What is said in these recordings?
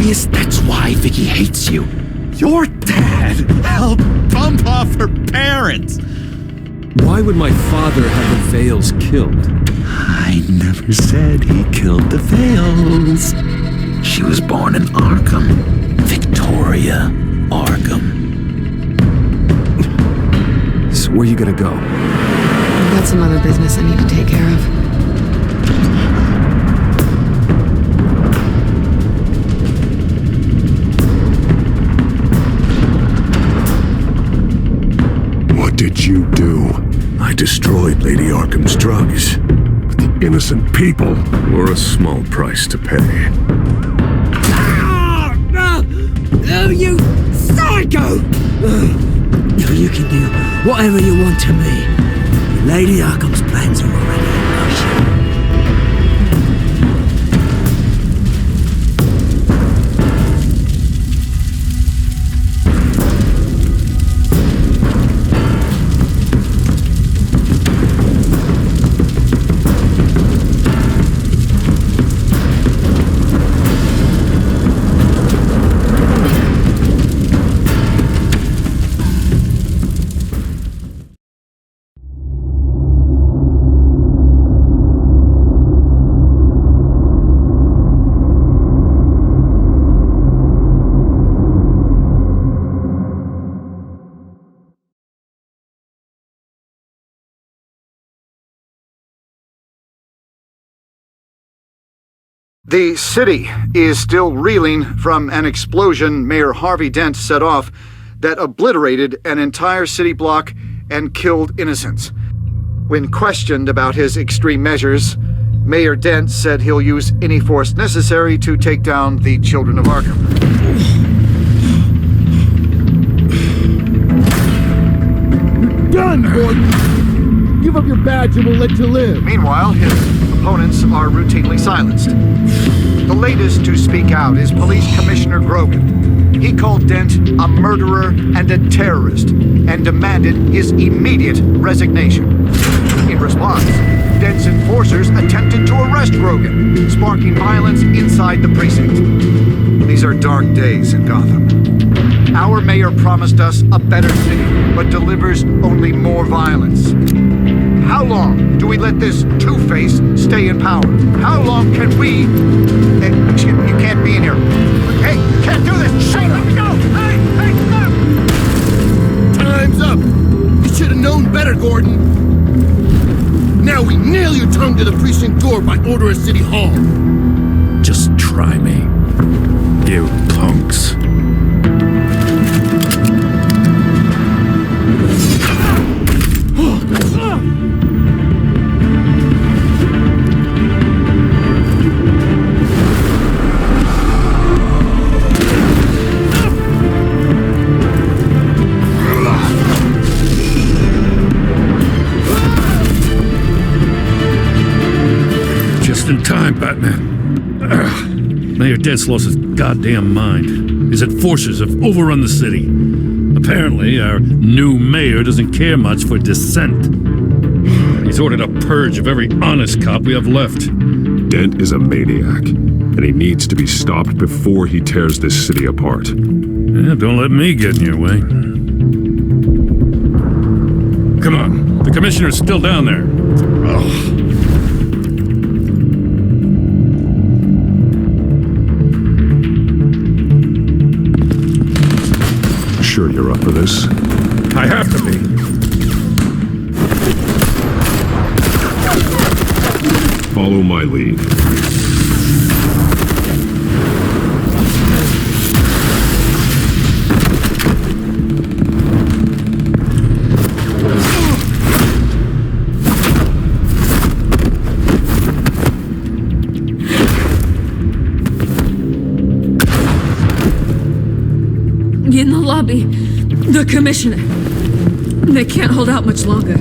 Yes, that's why Vicky hates you. Your dad helped bump off her parents. Why would my father have the Vales killed? I never said he killed the Vales. She was born in Arkham. Victoria Arkham. So where you gonna go? I've got some other business I need to take care of. What did you do? I destroyed Lady Arkham's drugs. But the innocent people Were a small price to pay. Oh, you psycho! You can do whatever you want to me. Lady Arkham's plans are already in motion. The city is still reeling from an explosion Mayor Harvey Dent set off that obliterated an entire city block and killed innocents. When questioned about his extreme measures, Mayor Dent said he'll use any force necessary to take down the children of Arkham. Done, Gordon! Give up your badge and we'll let you live. Meanwhile, his opponents are routinely silenced. The latest to speak out is Police Commissioner Grogan. He called Dent a murderer and a terrorist and demanded his immediate resignation. In response, Dent's enforcers attempted to arrest Grogan, sparking violence inside the precinct. These are dark days in Gotham. Our mayor promised us a better city, but delivers only more violence. How long do we let this two-face stay in power? How long can we... Excuse me, you can't be in here. Hey, you can't do this! Shut up! No! Hey, stop! Time's up! You should have known better, Gordon. Now we nail your tongue to the precinct door by order of City Hall. Just try me. You punks. Just in time, Batman. Mayor Dent's lost his goddamn mind. His enforcers have overrun the city. Apparently, our new mayor doesn't care much for dissent. He's ordered a purge of every honest cop we have left. Dent is a maniac, and he needs to be stopped before he tears this city apart. Yeah, don't let me get in your way. Come on, the commissioner's still down there. Ugh. Sure you're up for this? I have to be. Follow my lead. In the lobby, the commissioner. They can't hold out much longer.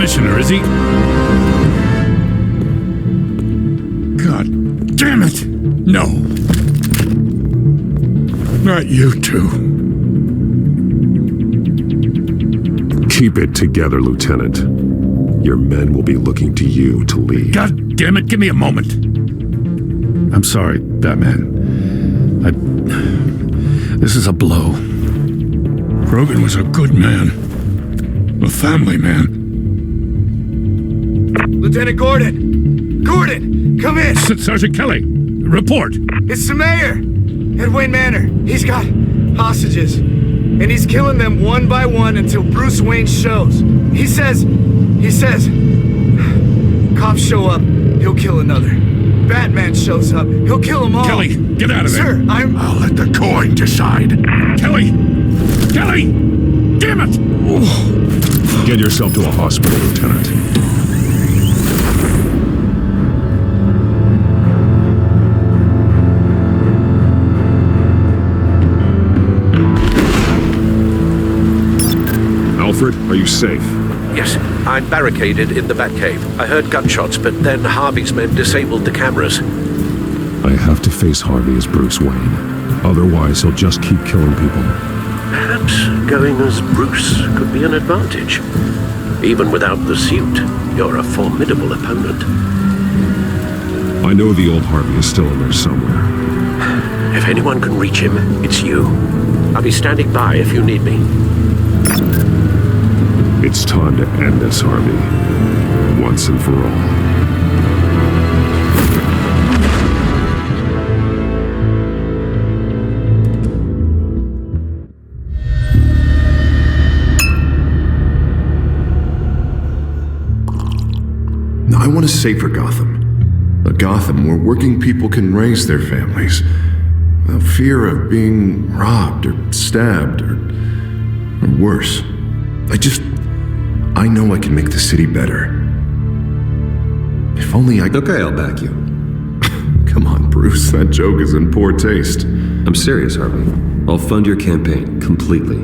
commissioner, is he? God damn it! No. Not you two. Keep it together, Lieutenant. Your men will be looking to you to lead. God damn it, give me a moment. I'm sorry, Batman. This is a blow. Grogan was a good man. A family man. Lieutenant Gordon! Gordon! Come in! Sergeant Kelly, report. It's the mayor! At Wayne Manor. He's got hostages. And he's killing them one by one until Bruce Wayne shows. He says, cops show up, he'll kill another. Batman shows up, he'll kill them all. Kelly, get out of there. Sir, I'll let the coin decide. Kelly! Kelly! Damn it! Get yourself to a hospital, Lieutenant. Alfred, are you safe? Yes, I'm barricaded in the Batcave. I heard gunshots, but then Harvey's men disabled the cameras. I have to face Harvey as Bruce Wayne. Otherwise, he'll just keep killing people. Perhaps going as Bruce could be an advantage. Even without the suit, you're a formidable opponent. I know the old Harvey is still in there somewhere. If anyone can reach him, it's you. I'll be standing by if you need me. It's time to end this, Harvey. Once and for all. I want a safer Gotham. A Gotham where working people can raise their families without fear of being robbed or stabbed or worse. I know I can make the city better. If only I... Okay, I'll back you. Come on, Bruce, that joke is in poor taste. I'm serious, Harvey. I'll fund your campaign completely.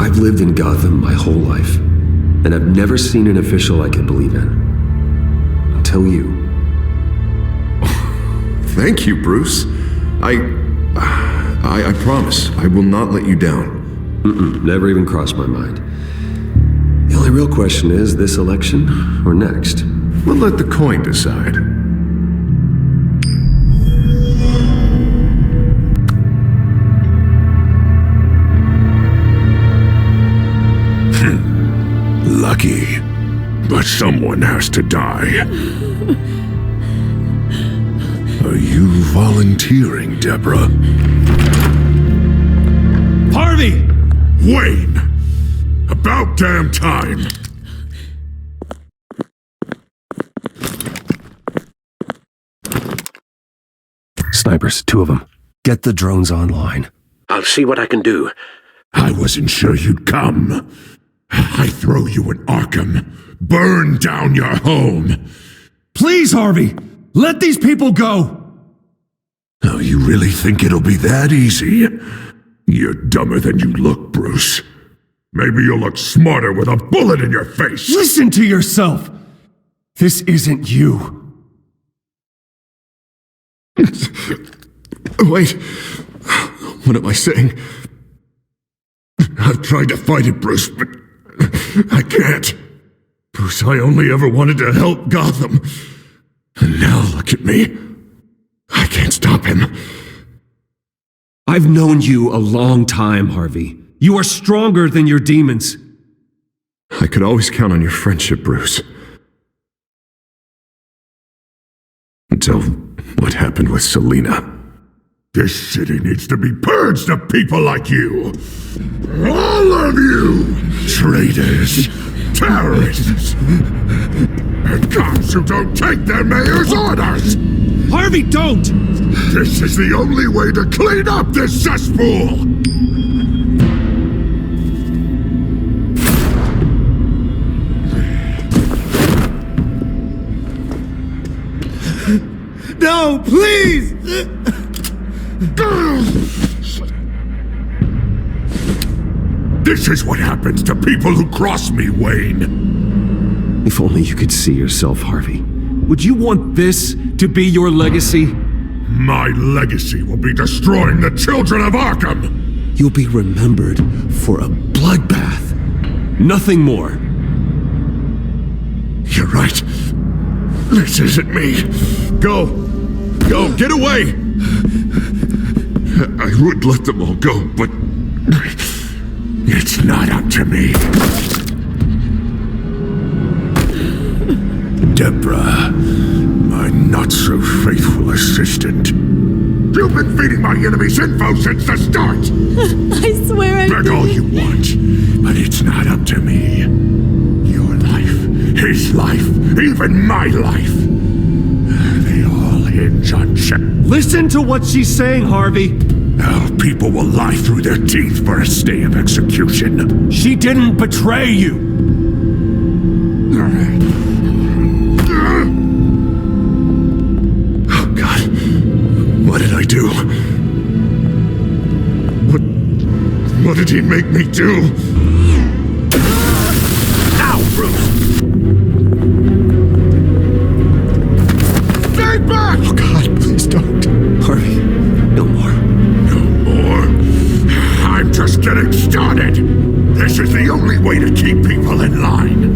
I've lived in Gotham my whole life, and I've never seen an official I can believe in. Until you. Thank you, Bruce. I promise I will not let you down. Never even crossed my mind. The only real question is this election or next? We'll let the coin decide. Lucky. But someone has to die. Are you volunteering, Deborah? Harvey! Wayne! About damn time! Snipers, 2 of them. Get the drones online. I'll see what I can do. I wasn't sure you'd come. I throw you in Arkham. Burn down your home. Please, Harvey! Let these people go! Oh, you really think it'll be that easy? You're dumber than you look, Bruce. Maybe you'll look smarter with a bullet in your face. Listen to yourself! This isn't you. Wait. What am I saying? I've tried to fight it, Bruce, but I can't. Bruce, I only ever wanted to help Gotham. And now look at me. I can't stop him. I've known you a long time, Harvey. You are stronger than your demons. I could always count on your friendship, Bruce. Until what happened with Selina. This city needs to be purged of people like you. All of you! Traitors, terrorists, and cops who don't take their mayor's orders! Harvey, don't! This is the only way to clean up this cesspool! No, please! This is what happens to people who cross me, Wayne. If only you could see yourself, Harvey. Would you want this to be your legacy? My legacy will be destroying the children of Arkham! You'll be remembered for a bloodbath. Nothing more. You're right. This isn't me. Go! Go! Get away! I would let them all go, but it's not up to me. Deborah, my not-so-faithful assistant. You've been feeding my enemies info since the start! I swear I Beg all you want, but it's not up to me. Your life, his life, even my life. They all hinge on Shep. Listen to what she's saying, Harvey. Now people will lie through their teeth for a stay of execution. She didn't betray you. Oh, God. What did I do? What did he make me do? Ow, Bruce! Stay back! Oh, God, please don't. Harvey, no more. No more? I'm just getting started. This is the only way to keep people in line.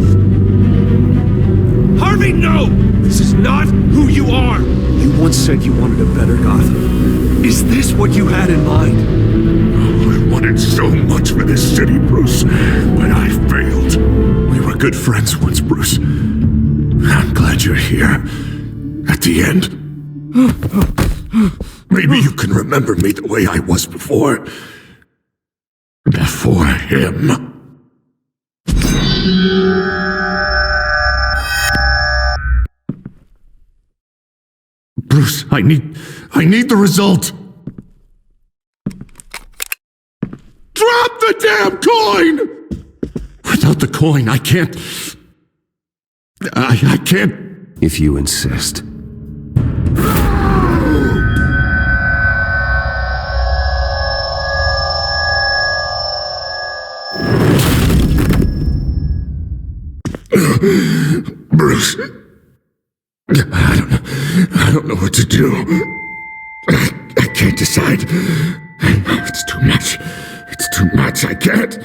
Harvey, no! This is not who you are! You once said you wanted a better Gotham. Is this what you had in mind? Oh, I wanted so much for this city, Bruce, but I failed. We were good friends once, Bruce. I'm glad you're here. At the end. Maybe you can remember me the way I was before. Before him. Bruce, I need the result. Drop the damn coin! Without the coin, I can't. I can't. If you insist. Bruce, I don't know what to do. I can't decide. It's too much. It's too much. I can't.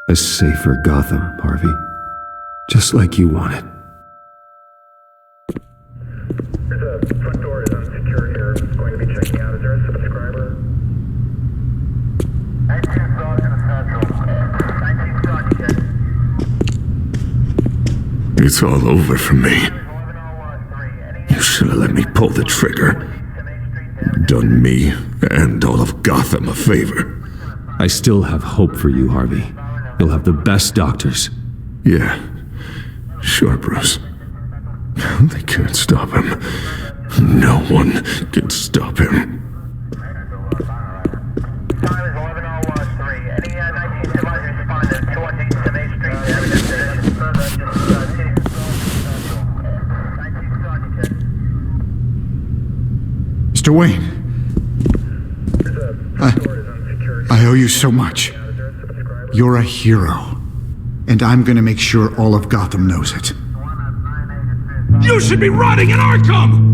A safer Gotham, Harvey. Just like you wanted. There's a front door is unsecured here. It's going to be checking out. Is there a subscriber? 19,000 Central. 19,000. It's all over for me. You should have let me pull the trigger. Done me and all of Gotham a favor. I still have hope for you, Harvey. You'll have the best doctors. Yeah, sure, Bruce. They can't stop him. No one can stop him. Mr. Wayne, I owe you so much. You're a hero, and I'm gonna make sure all of Gotham knows it. You should be rotting in Arkham!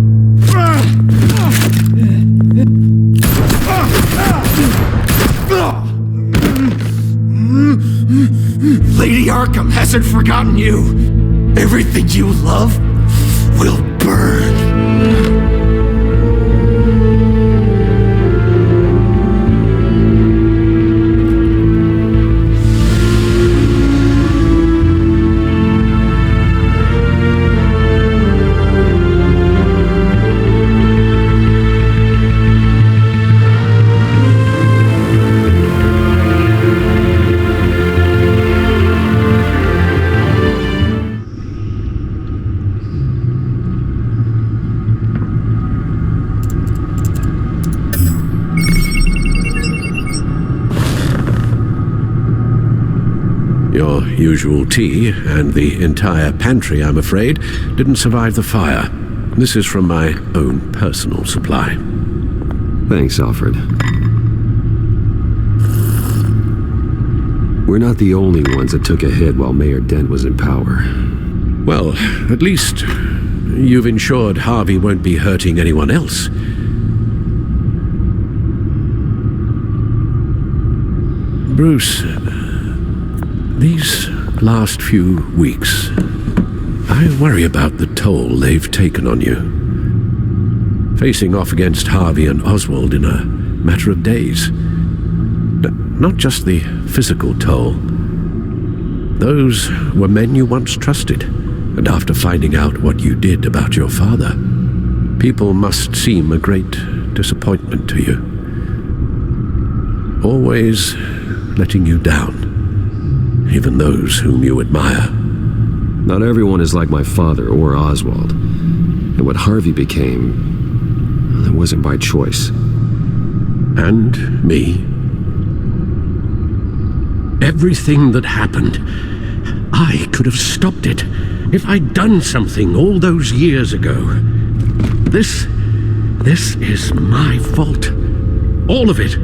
Lady Arkham hasn't forgotten you. Everything you love will burn. Your usual tea and the entire pantry, I'm afraid, didn't survive the fire. This is from my own personal supply. Thanks, Alfred. We're not the only ones that took a hit while Mayor Dent was in power. Well, at least you've ensured Harvey won't be hurting anyone else. Bruce, these last few weeks, I worry about the toll they've taken on you. Facing off against Harvey and Oswald in a matter of days. Not just the physical toll. Those were men you once trusted, and after finding out what you did about your father, people must seem a great disappointment to you. Always letting you down, even those whom you admire. Not everyone is like my father or Oswald. And what Harvey became, it wasn't by choice. And me. Everything that happened, I could have stopped it if I'd done something all those years ago. This is my fault. All of it.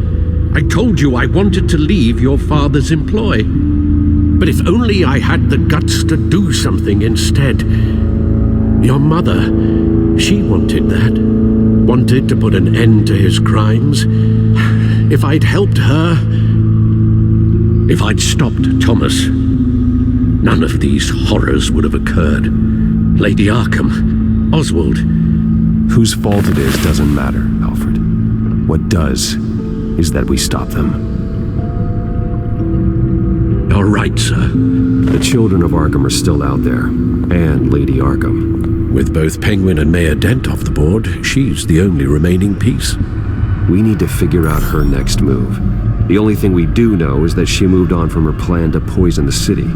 I told you I wanted to leave your father's employ. But if only I had the guts to do something instead. Your mother, she wanted that. Wanted to put an end to his crimes. If I'd helped her, if I'd stopped Thomas, none of these horrors would have occurred. Lady Arkham, Oswald. Whose fault it is doesn't matter, Alfred. What does is that we stop them. You're right, sir. The children of Arkham are still out there, and Lady Arkham. With both Penguin and Mayor Dent off the board, she's the only remaining piece. We need to figure out her next move. The only thing we do know is that she moved on from her plan to poison the city.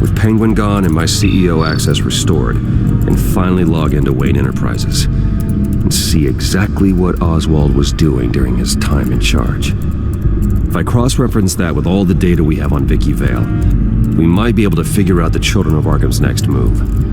With Penguin gone and my CEO access restored, and finally log into Wayne Enterprises and see exactly what Oswald was doing during his time in charge. If I cross-reference that with all the data we have on Vicky Vale, we might be able to figure out the Children of Arkham's next move.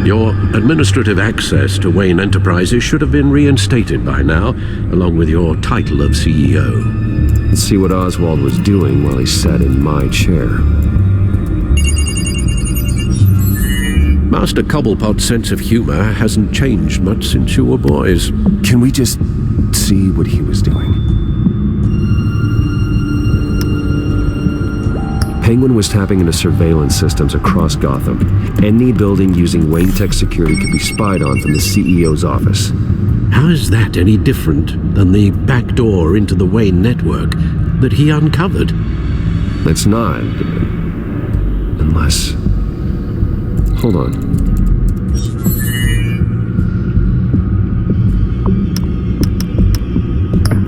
Your administrative access to Wayne Enterprises should have been reinstated by now, along with your title of CEO. Let's see what Oswald was doing while he sat in my chair. Master Cobblepot's sense of humor hasn't changed much since you were boys. Can we just see what he was doing? Penguin was tapping into surveillance systems across Gotham. Any building using Wayne Tech security could be spied on from the CEO's office. How is that any different than the back door into the Wayne network that he uncovered? It's not. Unless... Hold on.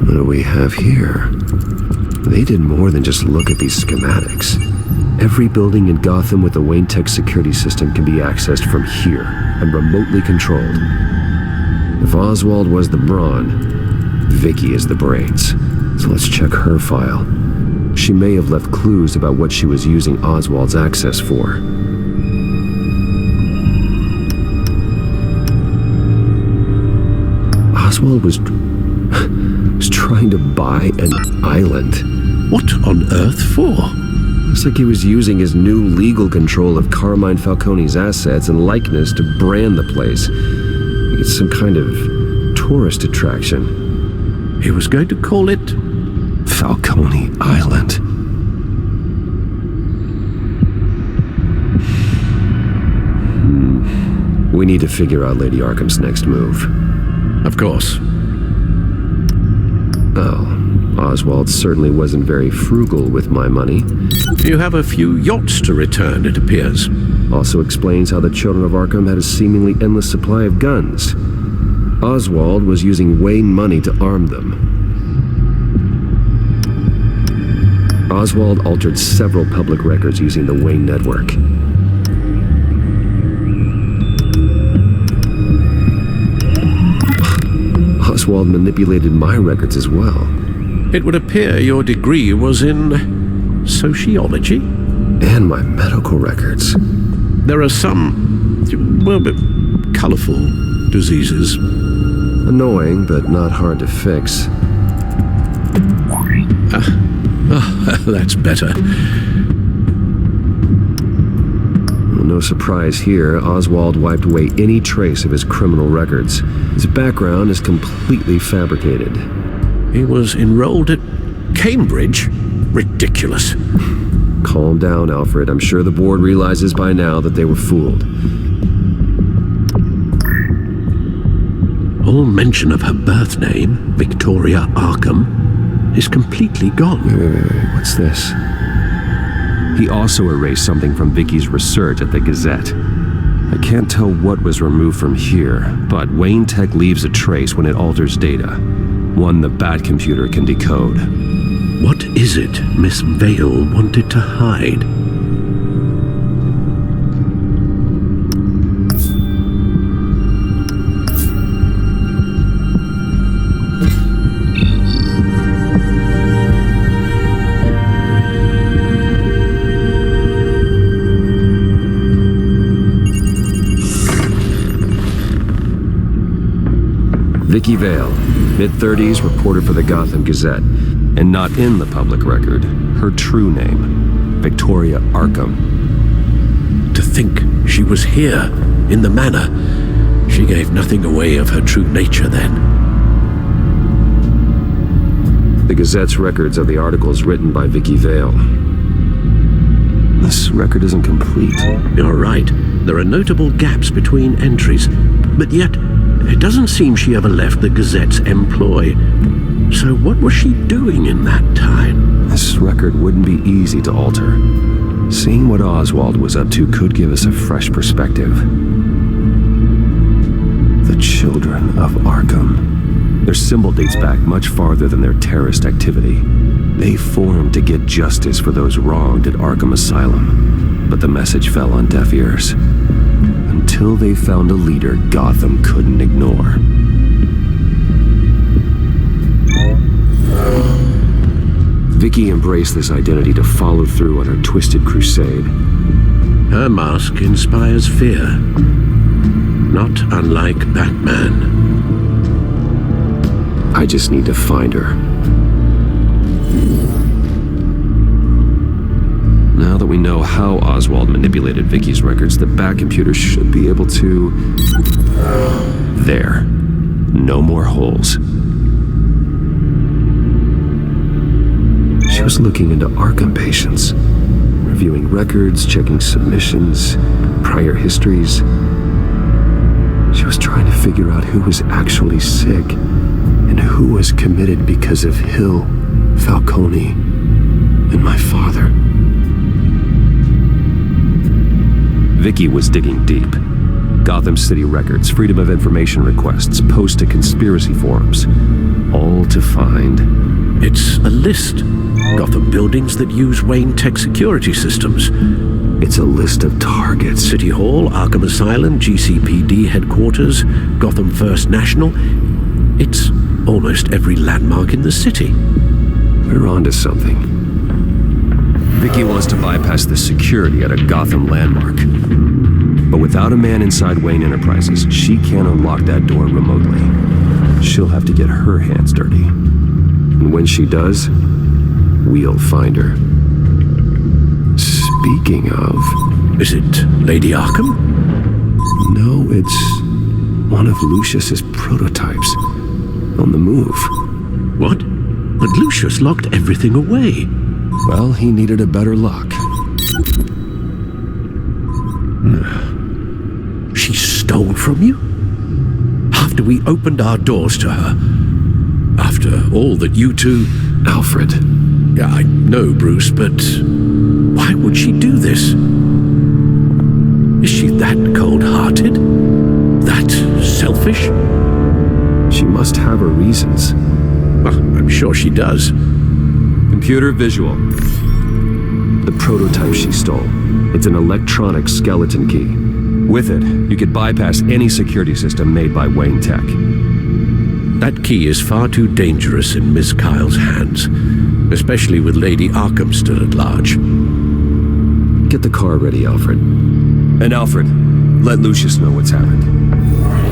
What do we have here? They did more than just look at these schematics. Every building in Gotham with the Wayne Tech security system can be accessed from here and remotely controlled. If Oswald was the brawn, Vicky is the brains. So let's check her file. She may have left clues about what she was using Oswald's access for. Oswald was trying to buy an island. What on earth for? Looks like he was using his new legal control of Carmine Falcone's assets and likeness to brand the place. It's some kind of tourist attraction. He was going to call it Falcone Island. We need to figure out Lady Arkham's next move. Of course. Oh, Oswald certainly wasn't very frugal with my money. You have a few yachts to return, it appears. Also explains how the children of Arkham had a seemingly endless supply of guns. Oswald was using Wayne money to arm them. Oswald altered several public records using the Wayne network. Oswald manipulated my records as well. It would appear your degree was in sociology? And my medical records. There are some, well, colorful diseases. Annoying, but not hard to fix. That's better. No surprise here, Oswald wiped away any trace of his criminal records. His background is completely fabricated. He was enrolled at Cambridge? Ridiculous. Calm down, Alfred. I'm sure the board realizes by now that they were fooled. All mention of her birth name, Victoria Arkham, is completely gone. Wait. What's this? He also erased something from Vicky's research at the Gazette. I can't tell what was removed from here, but Wayne Tech leaves a trace when it alters data. One the Bat computer can decode. What is it Miss Vale wanted to hide? Vicky Vale, mid-30s, reporter for the Gotham Gazette, and not in the public record, her true name, Victoria Arkham. To think she was here, in the manor. She gave nothing away of her true nature then. The Gazette's records are the articles written by Vicky Vale. This record isn't complete. You're right. There are notable gaps between entries, but yet it doesn't seem she ever left the Gazette's employ. So what was she doing in that time? This record wouldn't be easy to alter. Seeing what Oswald was up to could give us a fresh perspective. The Children of Arkham. Their symbol dates back much farther than their terrorist activity. They formed to get justice for those wronged at Arkham Asylum, but the message fell on deaf ears. Until they found a leader Gotham couldn't ignore. Vicky embraced this identity to follow through on her twisted crusade. Her mask inspires fear, not unlike Batman. I just need to find her. Now that we know how Oswald manipulated Vicky's records, the Bat computer should be able to... There. No more holes. She was looking into Arkham patients. Her reviewing records, checking submissions, prior histories. She was trying to figure out who was actually sick and who was committed because of Hill, Falcone, and my father. Vicky was digging deep. Gotham City records, Freedom of Information requests, posts to conspiracy forums. All to find... It's a list. Gotham buildings that use Wayne Tech security systems. It's a list of targets. City Hall, Arkham Asylum, GCPD headquarters, Gotham First National. It's almost every landmark in the city. We're onto something. Vicky wants to bypass the security at a Gotham landmark. But without a man inside Wayne Enterprises, she can't unlock that door remotely. She'll have to get her hands dirty. And when she does, we'll find her. Speaking of... Is it Lady Arkham? No, it's one of Lucius's prototypes. On the move. What? But Lucius locked everything away. Well, he needed a better lock. She stole from you? After we opened our doors to her? After all that you two... Alfred. Yeah, I know, Bruce, but why would she do this? Is she that cold-hearted? That selfish? She must have her reasons. Well, I'm sure she does. Computer visual. The prototype she stole. It's an electronic skeleton key. With it, you could bypass any security system made by Wayne Tech. That key is far too dangerous in Miss Kyle's hands, especially with Lady Arkham still at large. Get the car ready, Alfred. And Alfred, let Lucius know what's happened.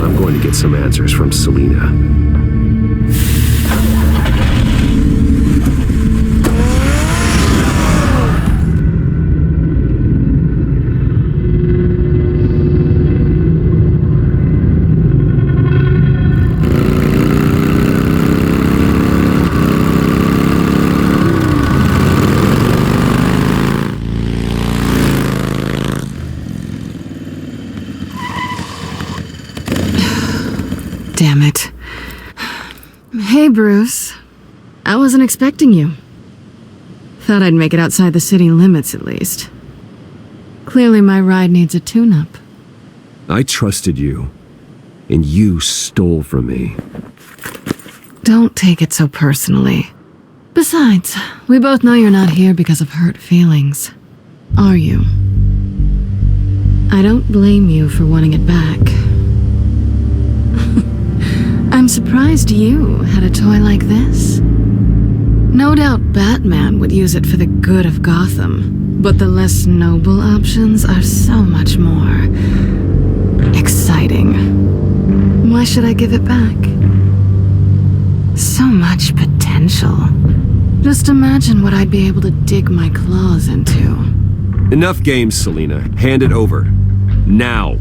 I'm going to get some answers from Selina. Damn it. Hey, Bruce. I wasn't expecting you. Thought I'd make it outside the city limits, at least. Clearly my ride needs a tune-up. I trusted you, and you stole from me. Don't take it so personally. Besides, we both know you're not here because of hurt feelings. Are you? I don't blame you for wanting it back. I'm surprised you had a toy like this. No doubt Batman would use it for the good of Gotham, but the less noble options are so much more exciting. Why should I give it back? So much potential. Just imagine what I'd be able to dig my claws into. Enough games, Selina. Hand it over. Now.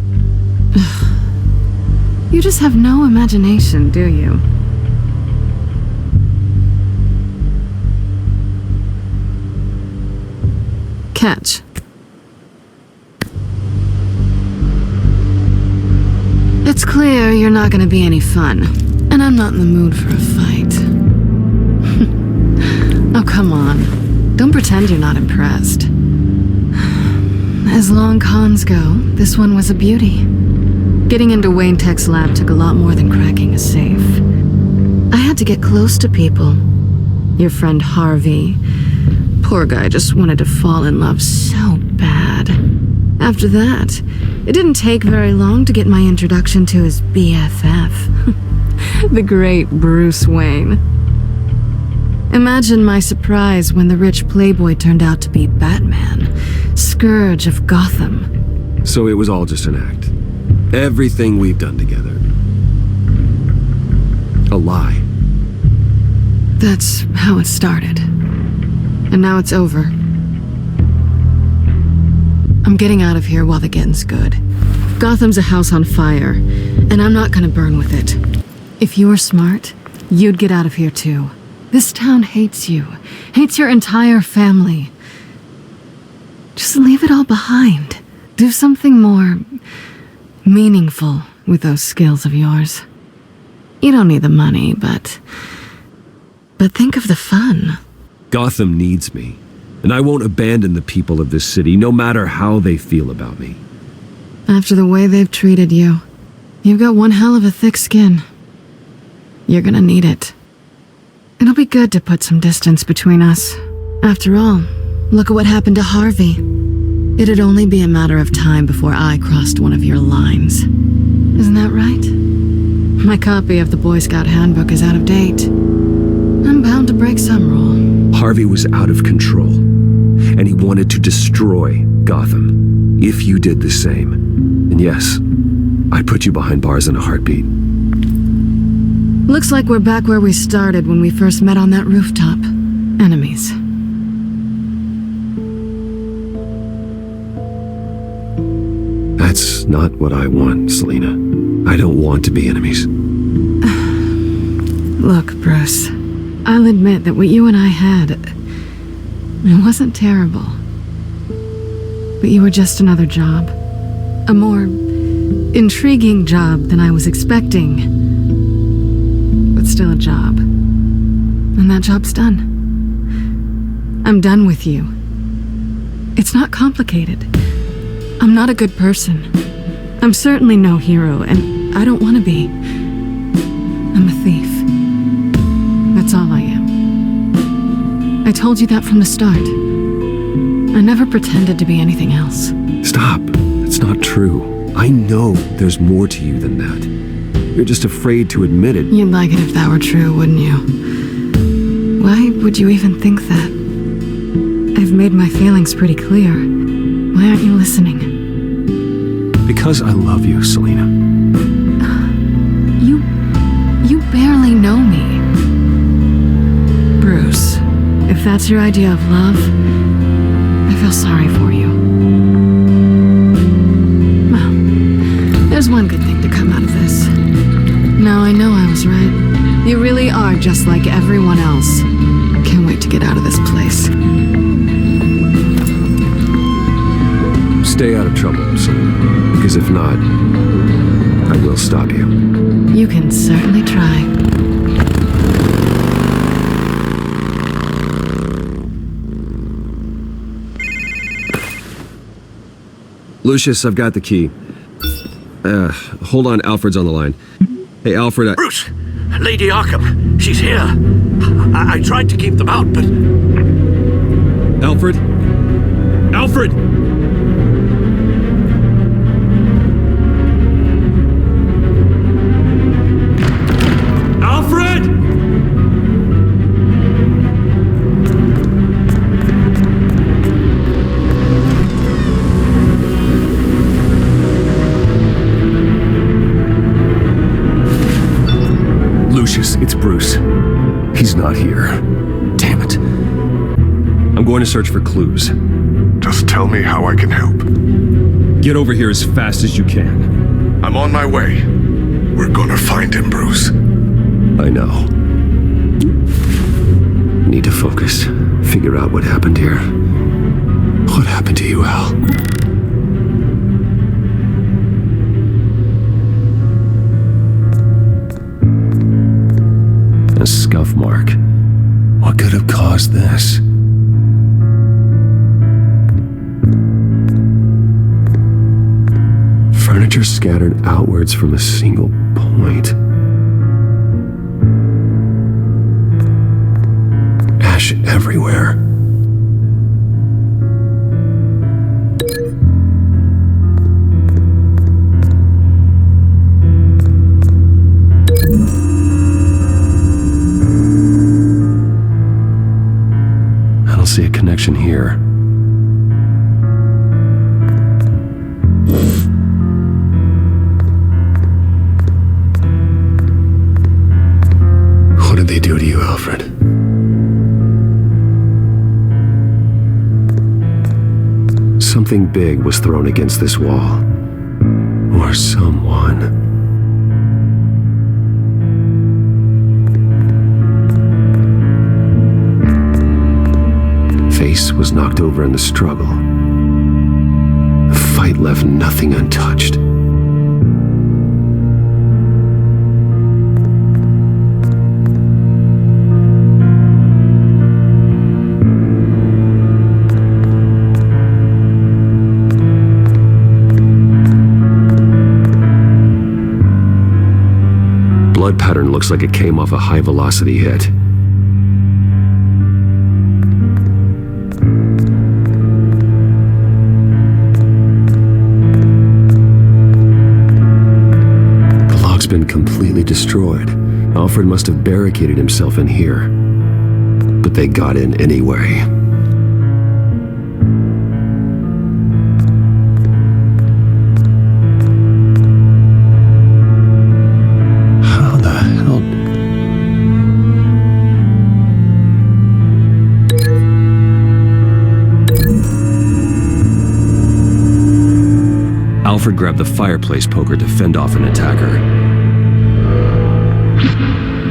You just have no imagination, do you? Catch. It's clear you're not gonna be any fun, and I'm not in the mood for a fight. Oh, come on. Don't pretend you're not impressed. As long cons go, this one was a beauty. Getting into Wayne Tech's lab took a lot more than cracking a safe. I had to get close to people. Your friend Harvey. Poor guy just wanted to fall in love so bad. After that, it didn't take very long to get my introduction to his BFF. The great Bruce Wayne. Imagine my surprise when the rich playboy turned out to be Batman, Scourge of Gotham. So it was all just an act. Everything we've done together. A lie. That's how it started. And now it's over. I'm getting out of here while the getting's good. Gotham's a house on fire, and I'm not gonna burn with it. If you were smart, you'd get out of here too. This town hates you. Hates your entire family. Just leave it all behind. Do something more meaningful with those skills of yours. You don't need the money, but think of the fun. Gotham needs me, and I won't abandon the people of this city, no matter how they feel about me. After the way they've treated you, you've got one hell of a thick skin. You're gonna need it. It'll be good to put some distance between us. After all, look at what happened to Harvey. It'd only be a matter of time before I crossed one of your lines. Isn't that right? My copy of the Boy Scout Handbook is out of date. I'm bound to break some rule. Harvey was out of control, and he wanted to destroy Gotham. If you did the same, and yes, I'd put you behind bars in a heartbeat. Looks like we're back where we started when we first met on that rooftop. Enemies. That's not what I want, Selina. I don't want to be enemies. Look, Bruce, I'll admit that what you and I had, it wasn't terrible. But you were just another job. A more intriguing job than I was expecting. But still a job. And that job's done. I'm done with you. It's not complicated. I'm not a good person. I'm certainly no hero, and I don't want to be. I'm a thief. That's all I am. I told you that from the start. I never pretended to be anything else. Stop. It's not true. I know there's more to you than that. You're just afraid to admit it. You'd like it if that were true, wouldn't you? Why would you even think that? I've made my feelings pretty clear. Why aren't you listening? Because I love you, Selina. You barely know me. Bruce, if that's your idea of love, I feel sorry for you. Well, there's one good thing to come out of this. Now I know I was right. You really are just like everyone else. Can't wait to get out of this place. Stay out of trouble, Selina. Because if not, I will stop you. You can certainly try. Lucius, I've got the key. Hold on, Alfred's on the line. Hey, Alfred, Bruce! Lady Arkham! She's here! I tried to keep them out, but... Alfred? Alfred! It's Bruce. He's not here. Damn it. I'm going to search for clues. Just tell me how I can help. Get over here as fast as you can. I'm on my way. We're gonna find him, Bruce. I know. Need to focus. Figure out what happened here. What happened to you, Al? A scuff mark. What could have caused this? Furniture scattered outwards from a single point. Ash everywhere. See a connection here. What did they do to you, Alfred? Something big was thrown against this wall. Or someone. Face was knocked over in the struggle. It left nothing untouched. Blood pattern looks like it came off a high-velocity hit. The log's been completely destroyed. Alfred must have barricaded himself in here. But they got in anyway. Alfred grabbed the fireplace poker to fend off an attacker,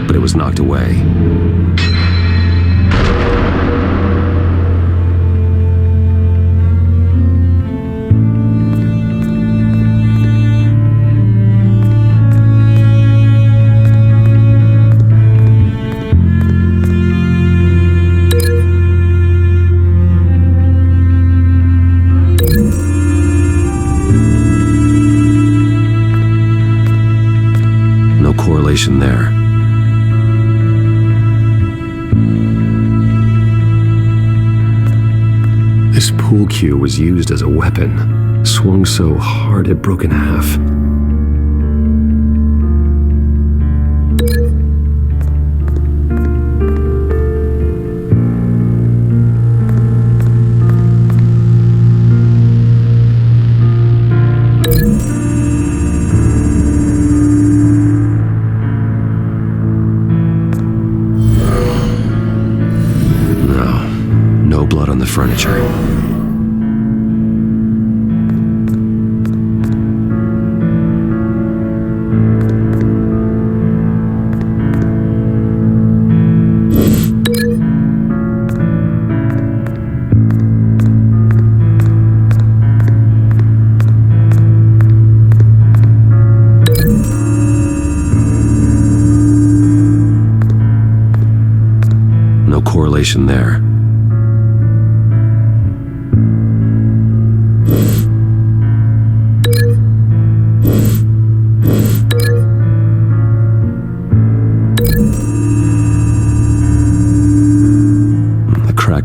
but it was knocked away. Correlation there. This pool cue was used as a weapon, swung so hard it broke in half. Blood on the furniture. No correlation there.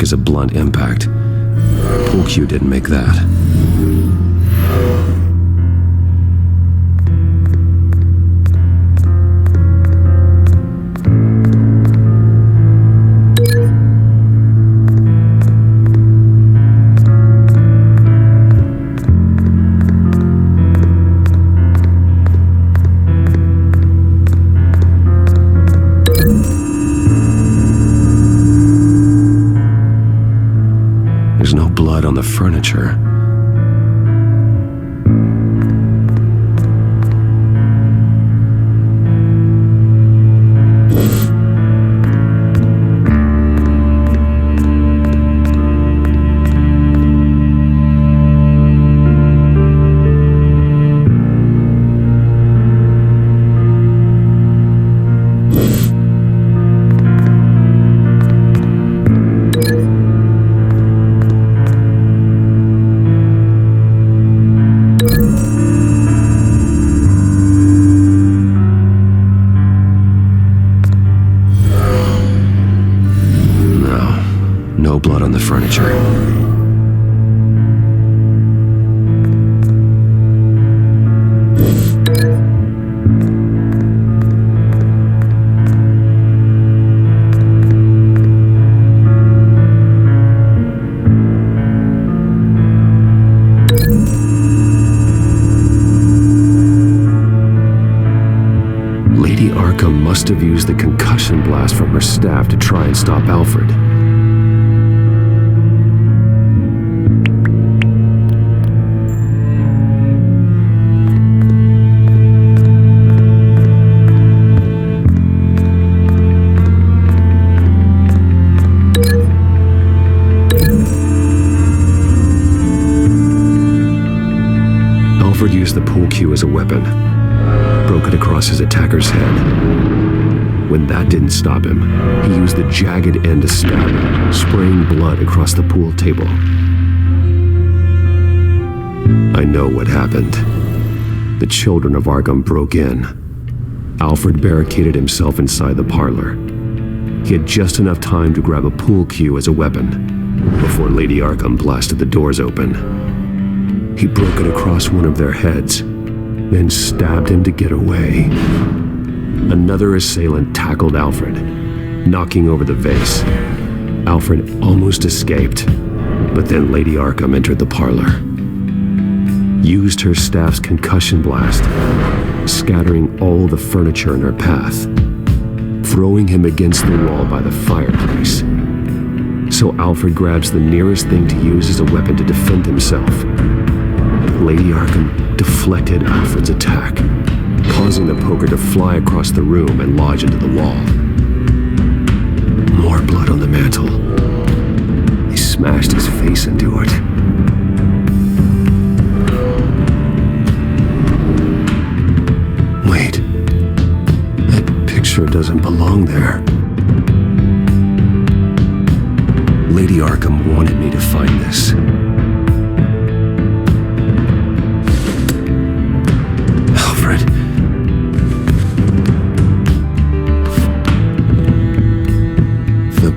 Is a blunt impact. Pool cue didn't make that. There's no blood on the furniture. No blood on the furniture. Lady Arkham must have used the concussion blast from her staff to try and stop Alfred. cue as a weapon, broke it across his attacker's head. When that didn't stop him, he used the jagged end to stab him, spraying blood across the pool table. I know what happened. The children of Arkham broke in. Alfred barricaded himself inside the parlor. He had just enough time to grab a pool cue as a weapon before Lady Arkham blasted the doors open. He broke it across one of their heads, then stabbed him to get away. Another assailant tackled Alfred, knocking over the vase. Alfred almost escaped, but then Lady Arkham entered the parlor, used her staff's concussion blast, scattering all the furniture in her path, throwing him against the wall by the fireplace. So Alfred grabs the nearest thing to use as a weapon to defend himself. Lady Arkham deflected Alfred's attack, causing the poker to fly across the room and lodge into the wall. More blood on the mantel. He smashed his face into it. Wait, that picture doesn't belong there. Lady Arkham wanted me to find this. Alfred. The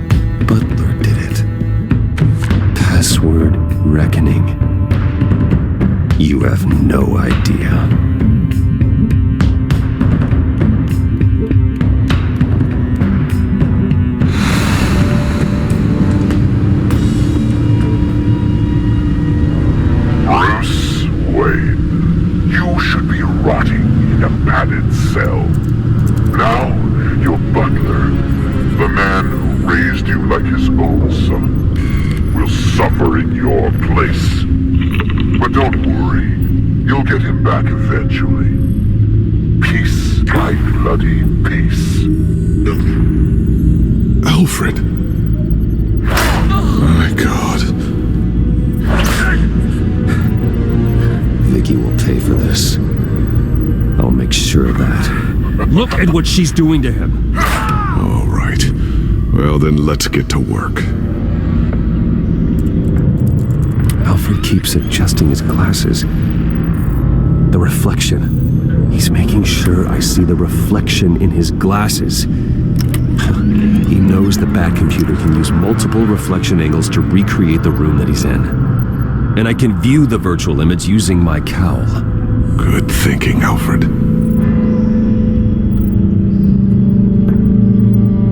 butler did it. Password reckoning. You have no idea. Cell. Now, your butler, the man who raised you like his own son, will suffer in your place. But don't worry, you'll get him back eventually. Peace, my bloody peace. Alfred! My God. Vicky will pay for this. I'll make sure of that. Look at what she's doing to him. All right. Well, then let's get to work. Alfred keeps adjusting his glasses. The reflection. He's making sure I see the reflection in his glasses. He knows the Batcomputer can use multiple reflection angles to recreate the room that he's in. And I can view the virtual image using my cowl. Good thinking, Alfred.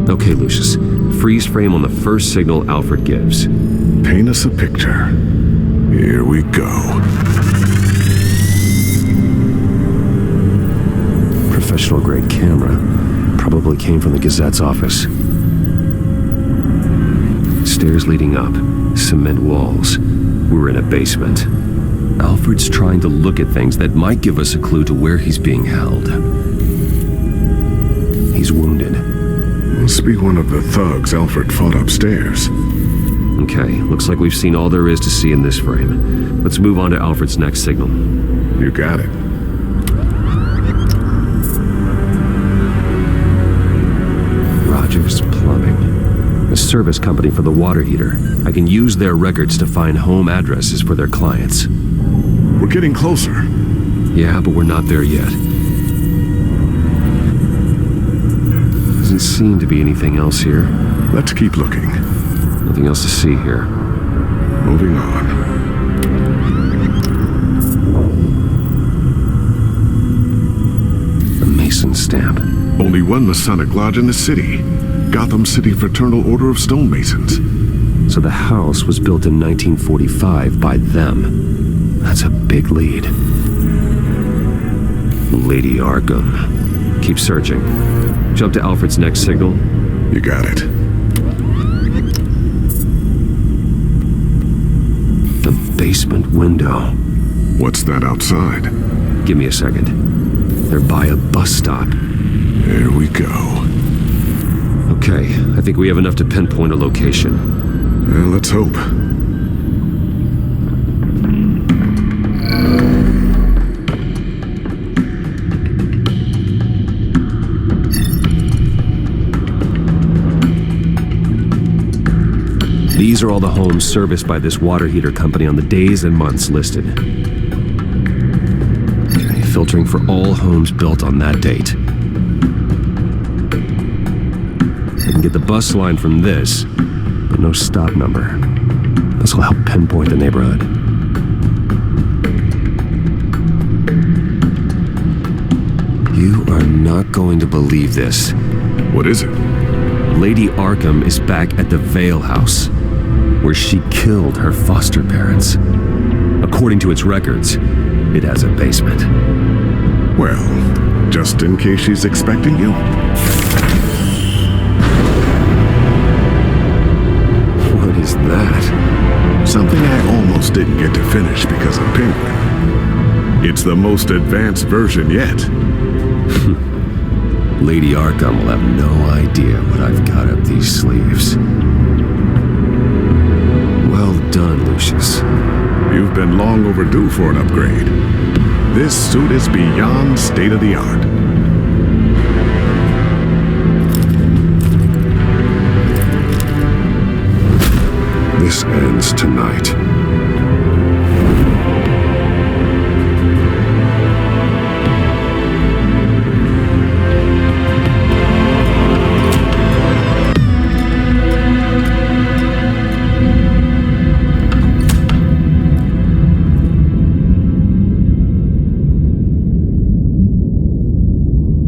Okay, Lucius. Freeze frame on the first signal Alfred gives. Paint us a picture. Here we go. Professional-grade camera. Probably came from the Gazette's office. Stairs leading up. Cement walls. We're in a basement. Alfred's trying to look at things that might give us a clue to where he's being held. He's wounded. Must be one of the thugs Alfred fought upstairs. Okay, looks like we've seen all there is to see in this frame. Let's move on to Alfred's next signal. You got it. Rogers Plumbing. The service company for the water heater. I can use their records to find home addresses for their clients. We're getting closer. Yeah, but we're not there yet. Doesn't seem to be anything else here. Let's keep looking. Nothing else to see here. Moving on. A Mason stamp. Only one Masonic lodge in the city. Gotham City Fraternal Order of Stonemasons. So the house was built in 1945 by them. That's a big lead. Lady Arkham. Keep searching. Jump to Alfred's next signal. You got it. The basement window. What's that outside? Give me a second. They're by a bus stop. There we go. Okay, I think we have enough to pinpoint a location. Well, let's hope. These are all the homes serviced by this water heater company on the days and months listed. Okay, filtering for all homes built on that date. I can get the bus line from this, but no stop number. This will help pinpoint the neighborhood. You are not going to believe this. What is it? Lady Arkham is back at the Vale House, where she killed her foster parents. According to its records, it has a basement. Well, just in case she's expecting you. What is that? Something I almost didn't get to finish because of Penguin. It's the most advanced version yet. Lady Arkham will have no idea what I've got up these sleeves. Well done, Lucius. You've been long overdue for an upgrade. This suit is beyond state-of-the-art. This ends tonight.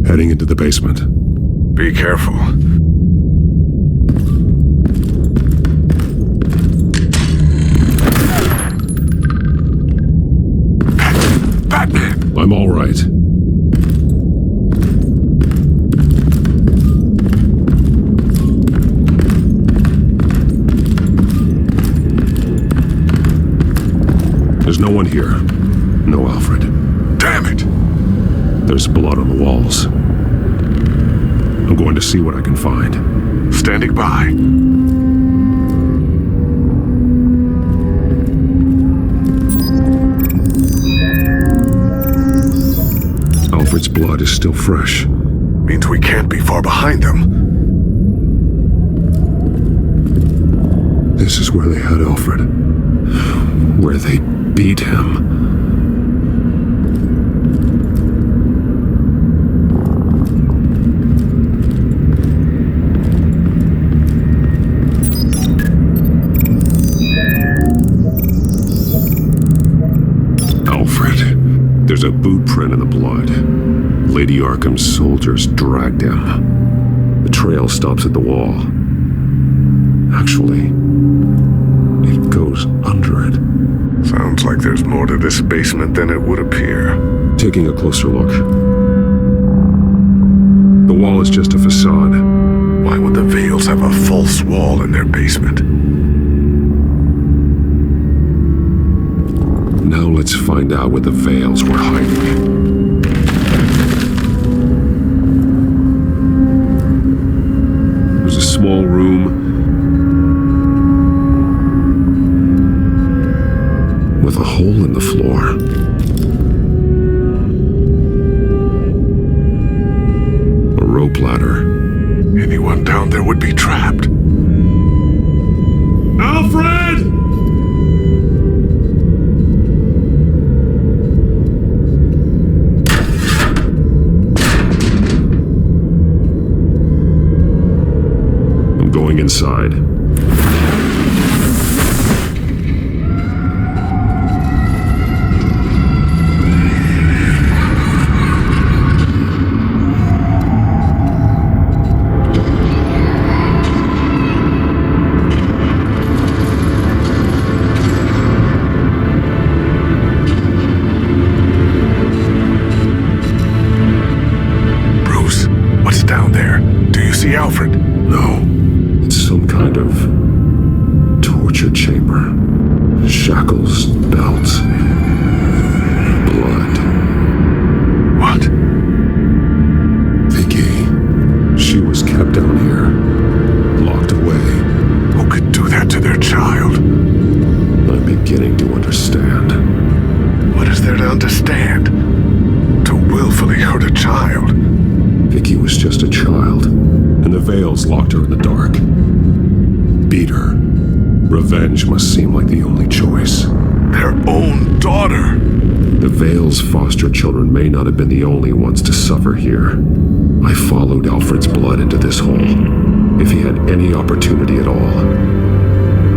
Heading into the basement. Be careful. Batman! I'm all right. There's no one here. No Alfred. Damn it! There's blood on the walls. I'm going to see what I can find. Standing by. Alfred's blood is still fresh. Means we can't be far behind them. This is where they had Alfred. Where they beat him. There's a boot print in the blood. Lady Arkham's soldiers dragged him. The trail stops at the wall. Actually, it goes under it. Sounds like there's more to this basement than it would appear. Taking a closer look. The wall is just a facade. Why would the Vales have a false wall in their basement? Now let's find out where the Vales were hiding. There's a small room with a hole in the floor. A rope ladder. Anyone down there would be trapped. Alfred! Going inside. Bruce, what's down there? Do you see Alfred? No. Some kind of torture chamber. Shackles, belts, blood. What? Vicky. She was kept down here, locked away. Who could do that to their child? I'm beginning to understand. What is there to understand? To willfully hurt a child? Vicky was just a child, and the Vales locked her in the dark. Beat her, Revenge must seem like the only choice. Their own daughter! The Vale's foster children may not have been the only ones to suffer here. I followed Alfred's blood into this hole. If he had any opportunity at all,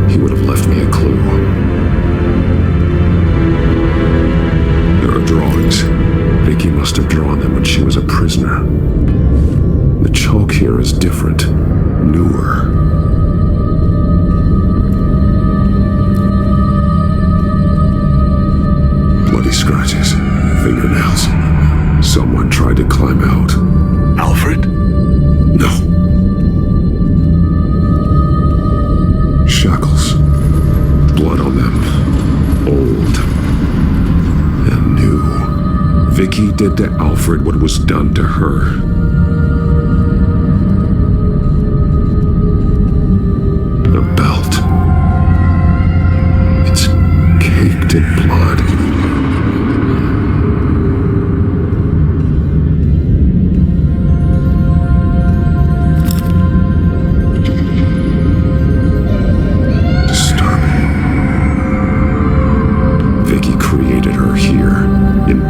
he would have left me a clue. There are drawings. Vicky must have drawn them when she was a prisoner. The chalk here is different, newer. Bloody scratches, fingernails. Someone tried to climb out. Alfred? No. Shackles. Blood on them. Old. And new. Vicky did to Alfred what was done to her. The belt. It's caked in blood.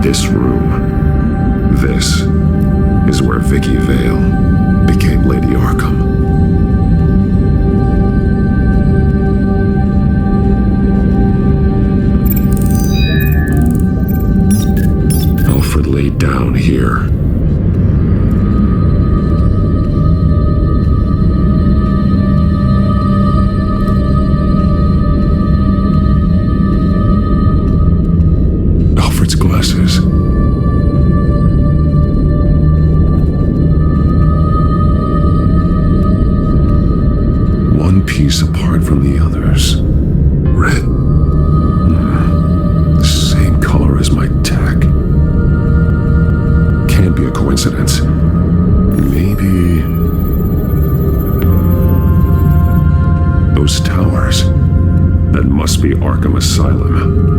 This room. This is where Vicky Vale became Lady Arkham. Alfred laid down here. Glasses. One piece apart from the others. Red. The same color as my tech. Can't be a coincidence. Maybe... those towers. That must be Arkham Asylum.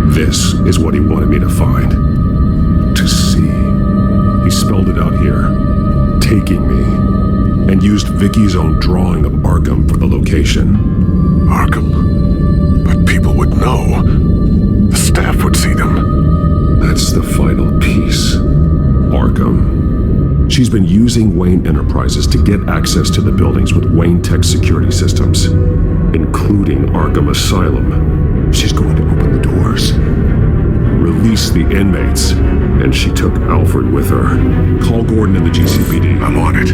This is what he wanted me to find. To see. He spelled it out here. Taking me. And used Vicky's own drawing of Arkham for the location. Arkham? But people would know. The staff would see them. That's the final piece. Arkham. She's been using Wayne Enterprises to get access to the buildings with Wayne Tech security systems, including Arkham Asylum. She's going to open the doors, release the inmates, and she took Alfred with her. Call Gordon and the GCPD. I'm on it.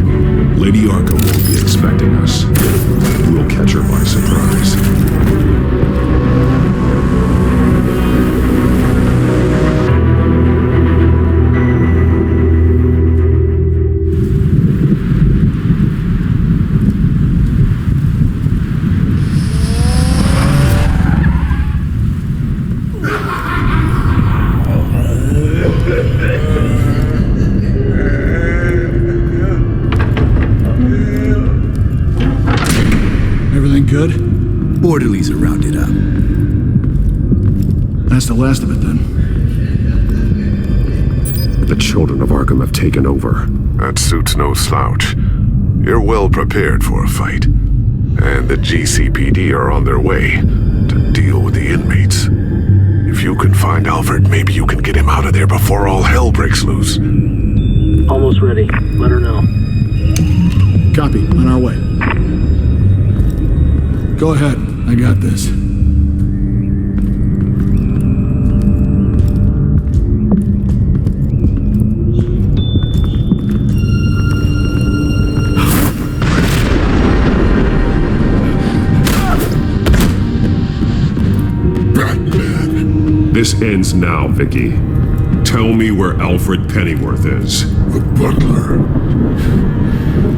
Lady Arkham won't be expecting us. We'll catch her by surprise. Good? Orderlies are rounded up. That's the last of it, then. The children of Arkham have taken over. That suit's no slouch. You're well prepared for a fight. And the GCPD are on their way to deal with the inmates. If you can find Alfred, maybe you can get him out of there before all hell breaks loose. Almost ready. Let her know. Copy. On our way. Go ahead. I got this. This ends now, Vicky. Tell me where Alfred Pennyworth is. The butler.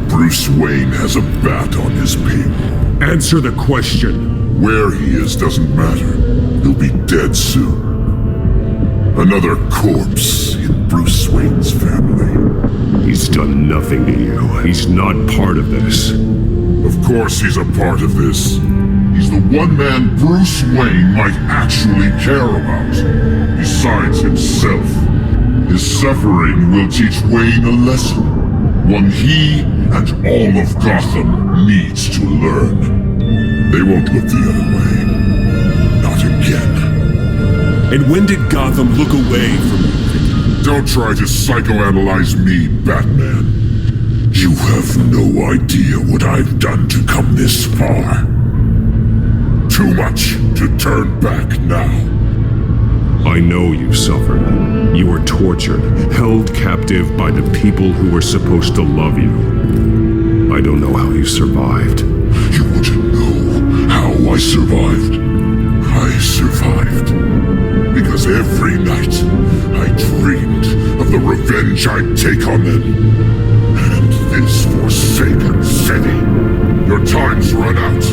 Bruce Wayne has a bat on his payroll. Answer the question. Where he is doesn't matter. He'll be dead soon. Another corpse in Bruce Wayne's family. He's done nothing to you. He's not part of this. Of course he's a part of this. He's the one man Bruce Wayne might actually care about. Besides himself. His suffering will teach Wayne a lesson. One he and all of Gotham needs to learn. They won't look the other way. Not again. And when did Gotham look away from you? Don't try to psychoanalyze me, Batman. You have no idea what I've done to come this far. Too much to turn back now. I know you suffered. You were tortured, held captive by the people who were supposed to love you. I don't know how you survived. You want to know how I survived? I survived because every night I dreamed of the revenge I'd take on them. And this forsaken city. Your time's run out.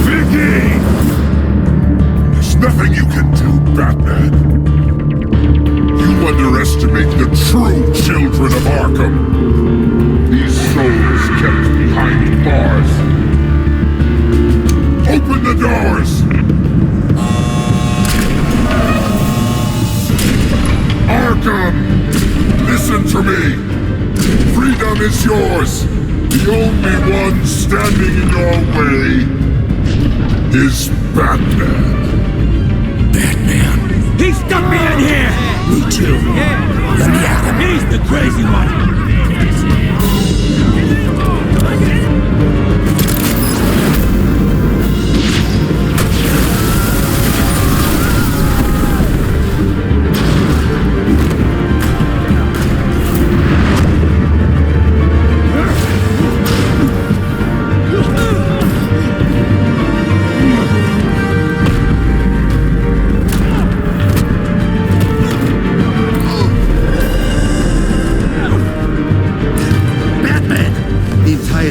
Vicky! There's nothing you can do, Batman. You underestimate the true children of Arkham. These souls kept behind bars. Open the doors! Arkham! Listen to me! Freedom is yours! The only one standing in your way is Batman. Batman. He stuck me in here! Me too. Let me at him. He's the crazy one.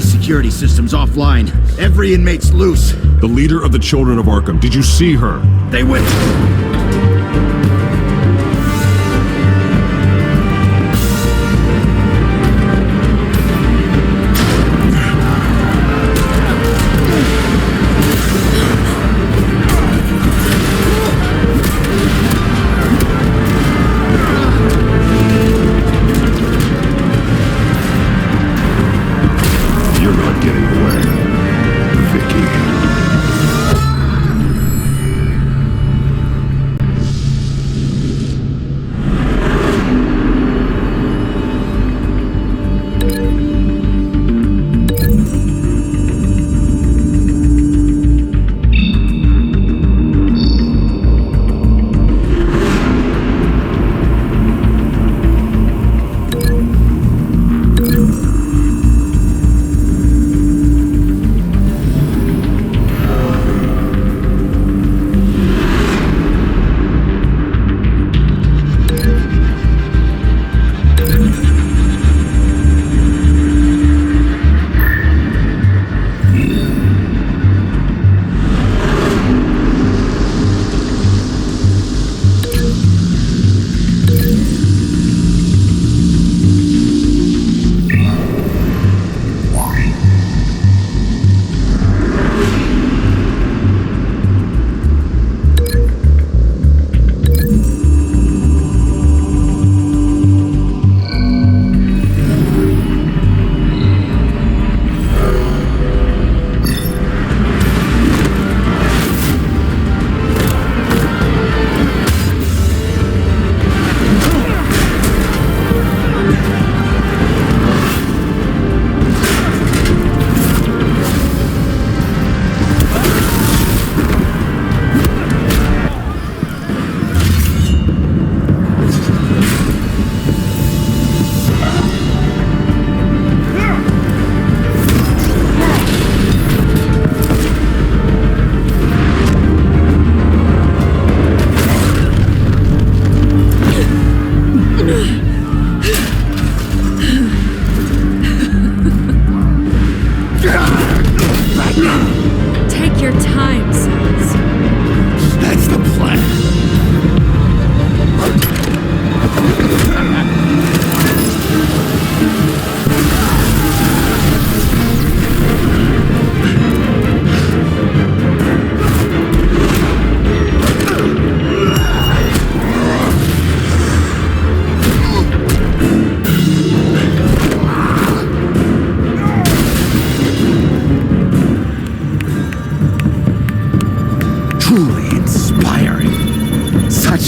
Security system's offline. Every inmate's loose. The leader of the Children of Arkham. Did you see her? They went...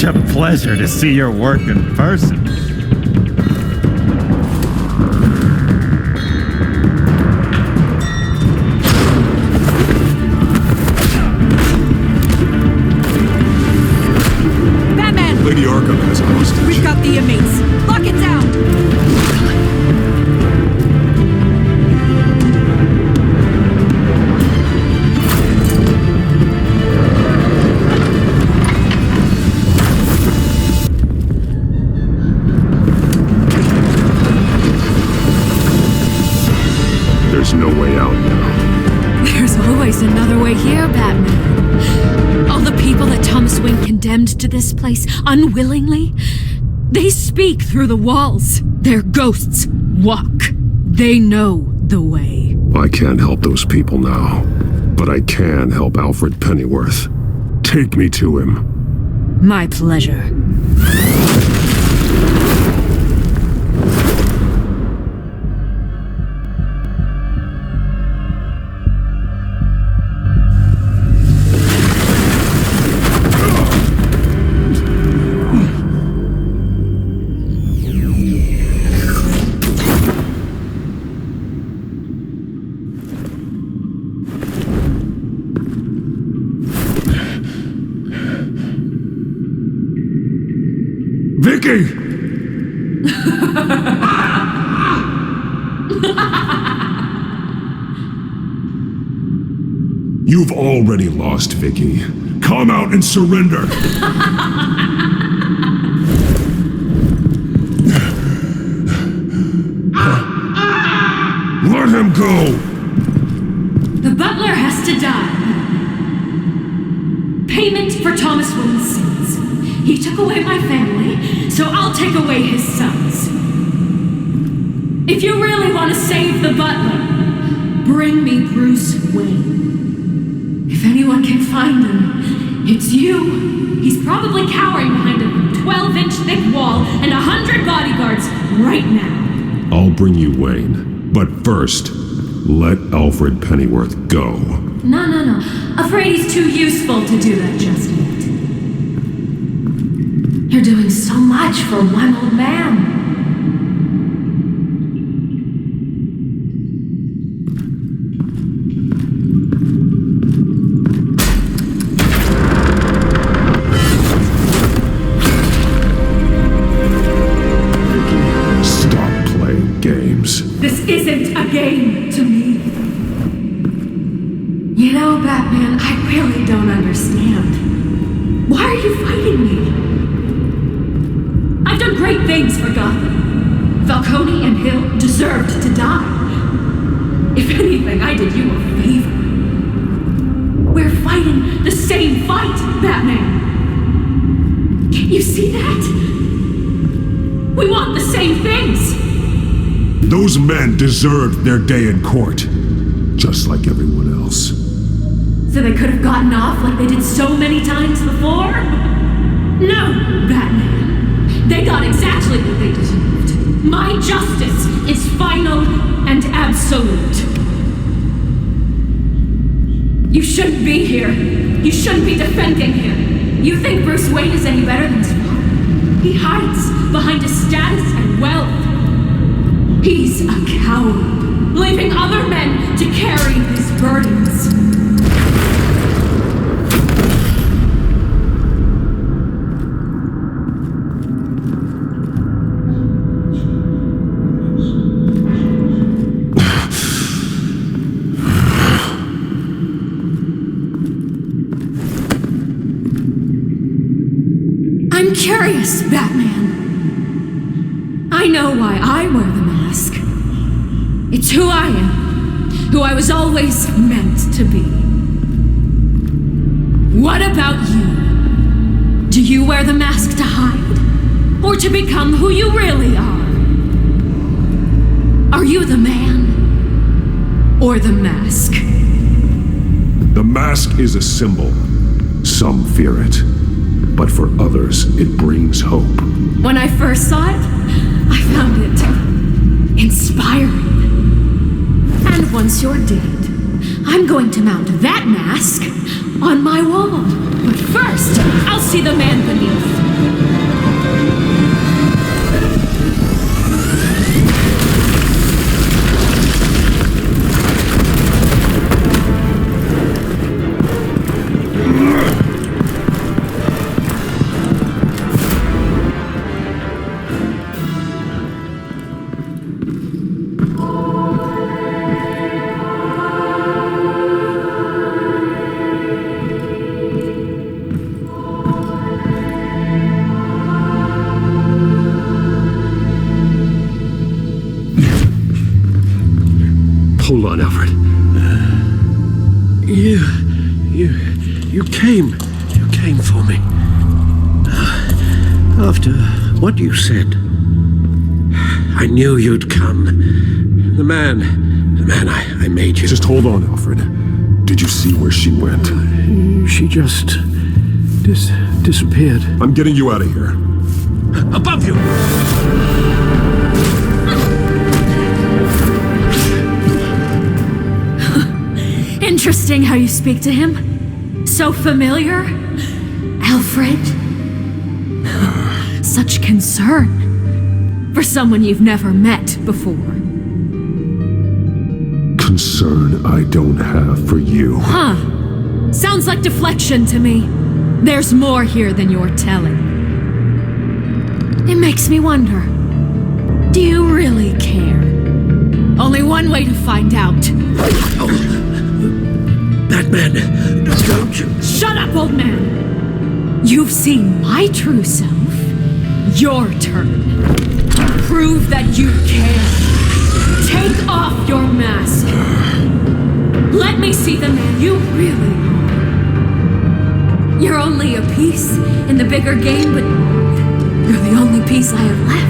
a pleasure to see your work in person. Batman! Lady Arkham has a hostage. We've got the inmates. Lock it down! There's no way out now. There's always another way here, Batman. All the people that Thomas Wayne condemned to this place unwillingly, they speak through the walls. Their ghosts walk. They know the way. I can't help those people now, but I can help Alfred Pennyworth. Take me to him. My pleasure. Vicky! You've already lost, Vicky. Come out and surrender! Let him go! The butler has to die. Payment for Thomas Wayne's sins. He took away my family, so I'll take away his sons. If you really want to save the butler, bring me Bruce Wayne. If anyone can find him, it's you. He's probably cowering behind a 12-inch thick wall and 100 bodyguards right now. I'll bring you Wayne, but first, let Alfred Pennyworth go. No. Afraid he's too useful to do that just yet. You're doing so much for one old man. Stop playing games. This isn't a game to me. You know, Batman, I really don't understand. Why are you fighting me? I've done great things for Gotham. Falcone and Hill deserved to die. If anything, I did you a favor. We're fighting the same fight, Batman. Can't you see that? We want the same things. Those men deserved their day in court, just like everyone else. So they could have gotten off like they did so many times before? No, Batman. They got exactly what they deserved. My justice is final and absolute. You shouldn't be here. You shouldn't be defending him. You think Bruce Wayne is any better than his father? He hides behind his status and wealth. He's a coward, leaving other men to carry his burdens. I'm curious, Batman. I know why I wear the mask. It's who I am, who I was always meant to be. What about you? Do you wear the mask to hide, or to become who you really are? Are you the man, or the mask? The mask is a symbol. Some fear it, but for others, it brings hope. When I first saw it, I found it inspiring. And once you're dead, I'm going to mount that mask on my wall. But first, first. I'll see the man beneath. Hold on, Alfred. You came for me. After what you said, I knew you'd come. The man I made you. Just hold on, Alfred. Did you see where she went? She just disappeared. I'm getting you out of here. Above you! Interesting how you speak to him. So familiar. Alfred. Such concern. For someone you've never met before. Concern I don't have for you. Huh. Sounds like deflection to me. There's more here than you're telling. It makes me wonder. Do you really care? Only one way to find out. Batman, don't you... Shut up, old man! You've seen my true self. Your turn. Prove that you care. Take off your mask. Let me see the man you really are. You're only a piece in the bigger game, but you're the only piece I have left.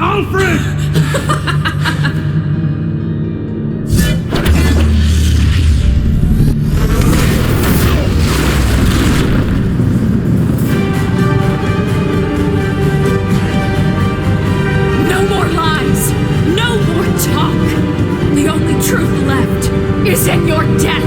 Alfred! No more lies! No more talk! The only truth left is in your death!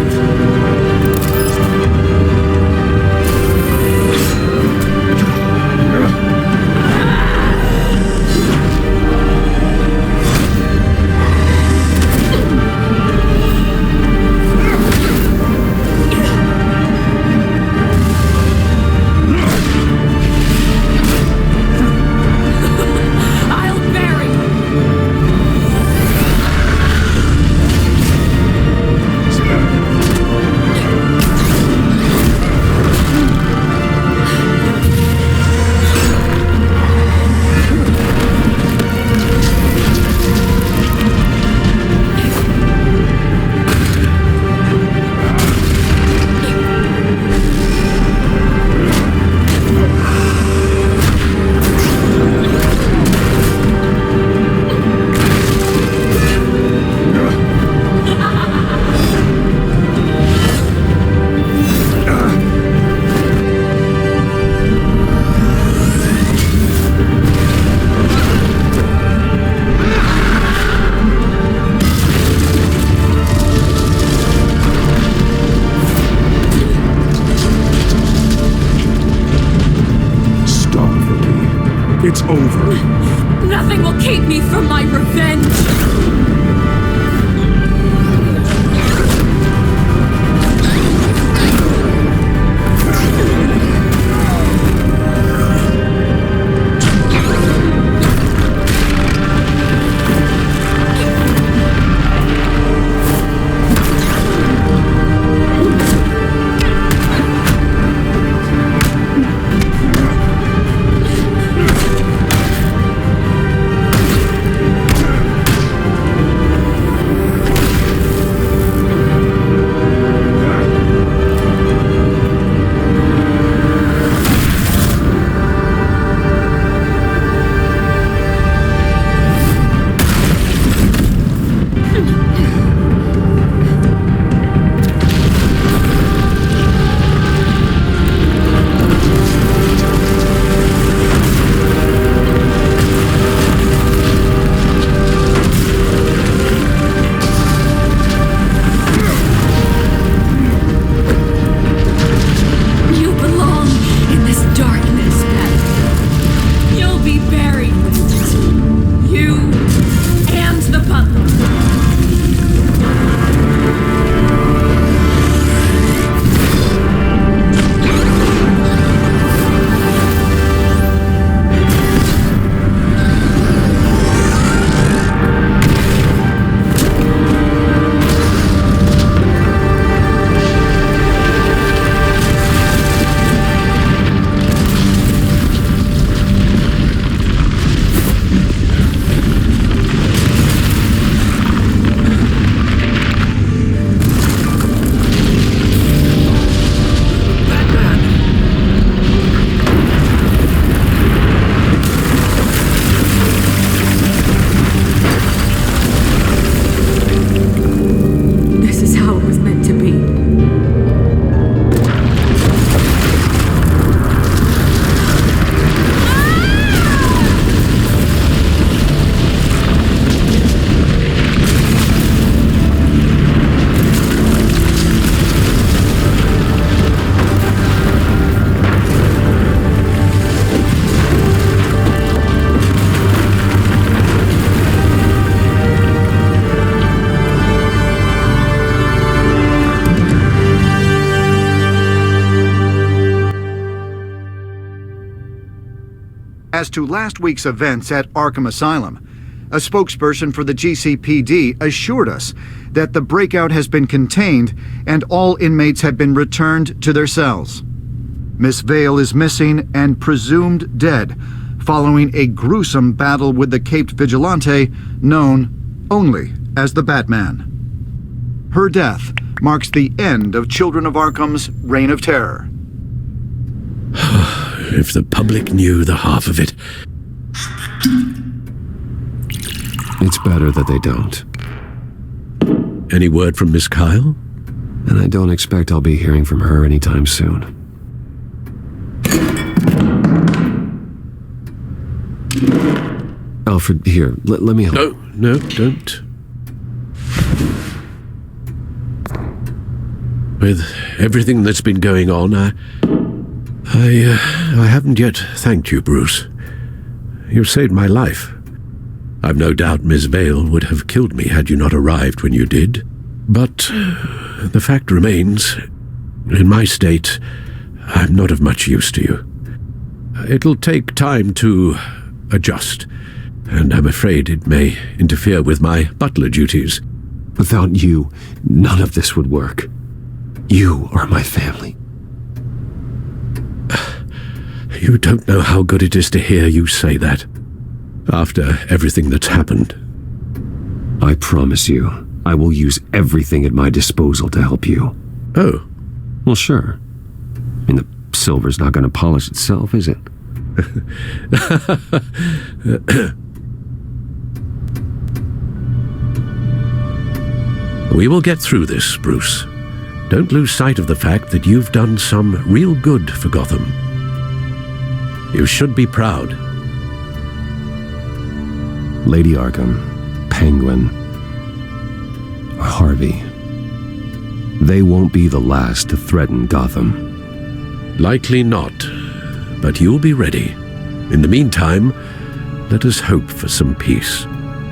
It's over. Nothing will keep me from my revenge! as to last week's events at Arkham Asylum, a spokesperson for the GCPD assured us that the breakout has been contained and all inmates have been returned to their cells. Miss Vale is missing and presumed dead, following a gruesome battle with the caped vigilante known only as the Batman. Her death marks the end of Children of Arkham's reign of terror. If the public knew the half of it. It's better that they don't. Any word from Miss Kyle? And I don't expect I'll be hearing from her anytime soon. Alfred, here, let me help. No, don't. With everything that's been going on, I haven't yet thanked you, Bruce. You've saved my life. I've no doubt Miss Vale would have killed me had you not arrived when you did. But the fact remains, in my state, I'm not of much use to you. It'll take time to adjust, and I'm afraid it may interfere with my butler duties. Without you, none of this would work. You are my family. You don't know how good it is to hear you say that, after everything that's happened. I promise you, I will use everything at my disposal to help you. Oh. Well, sure. I mean, the silver's not going to polish itself, is it? We will get through this, Bruce. Don't lose sight of the fact that you've done some real good for Gotham. You should be proud. Lady Arkham, Penguin, Harvey. They won't be the last to threaten Gotham. Likely not, but you'll be ready. In the meantime, let us hope for some peace.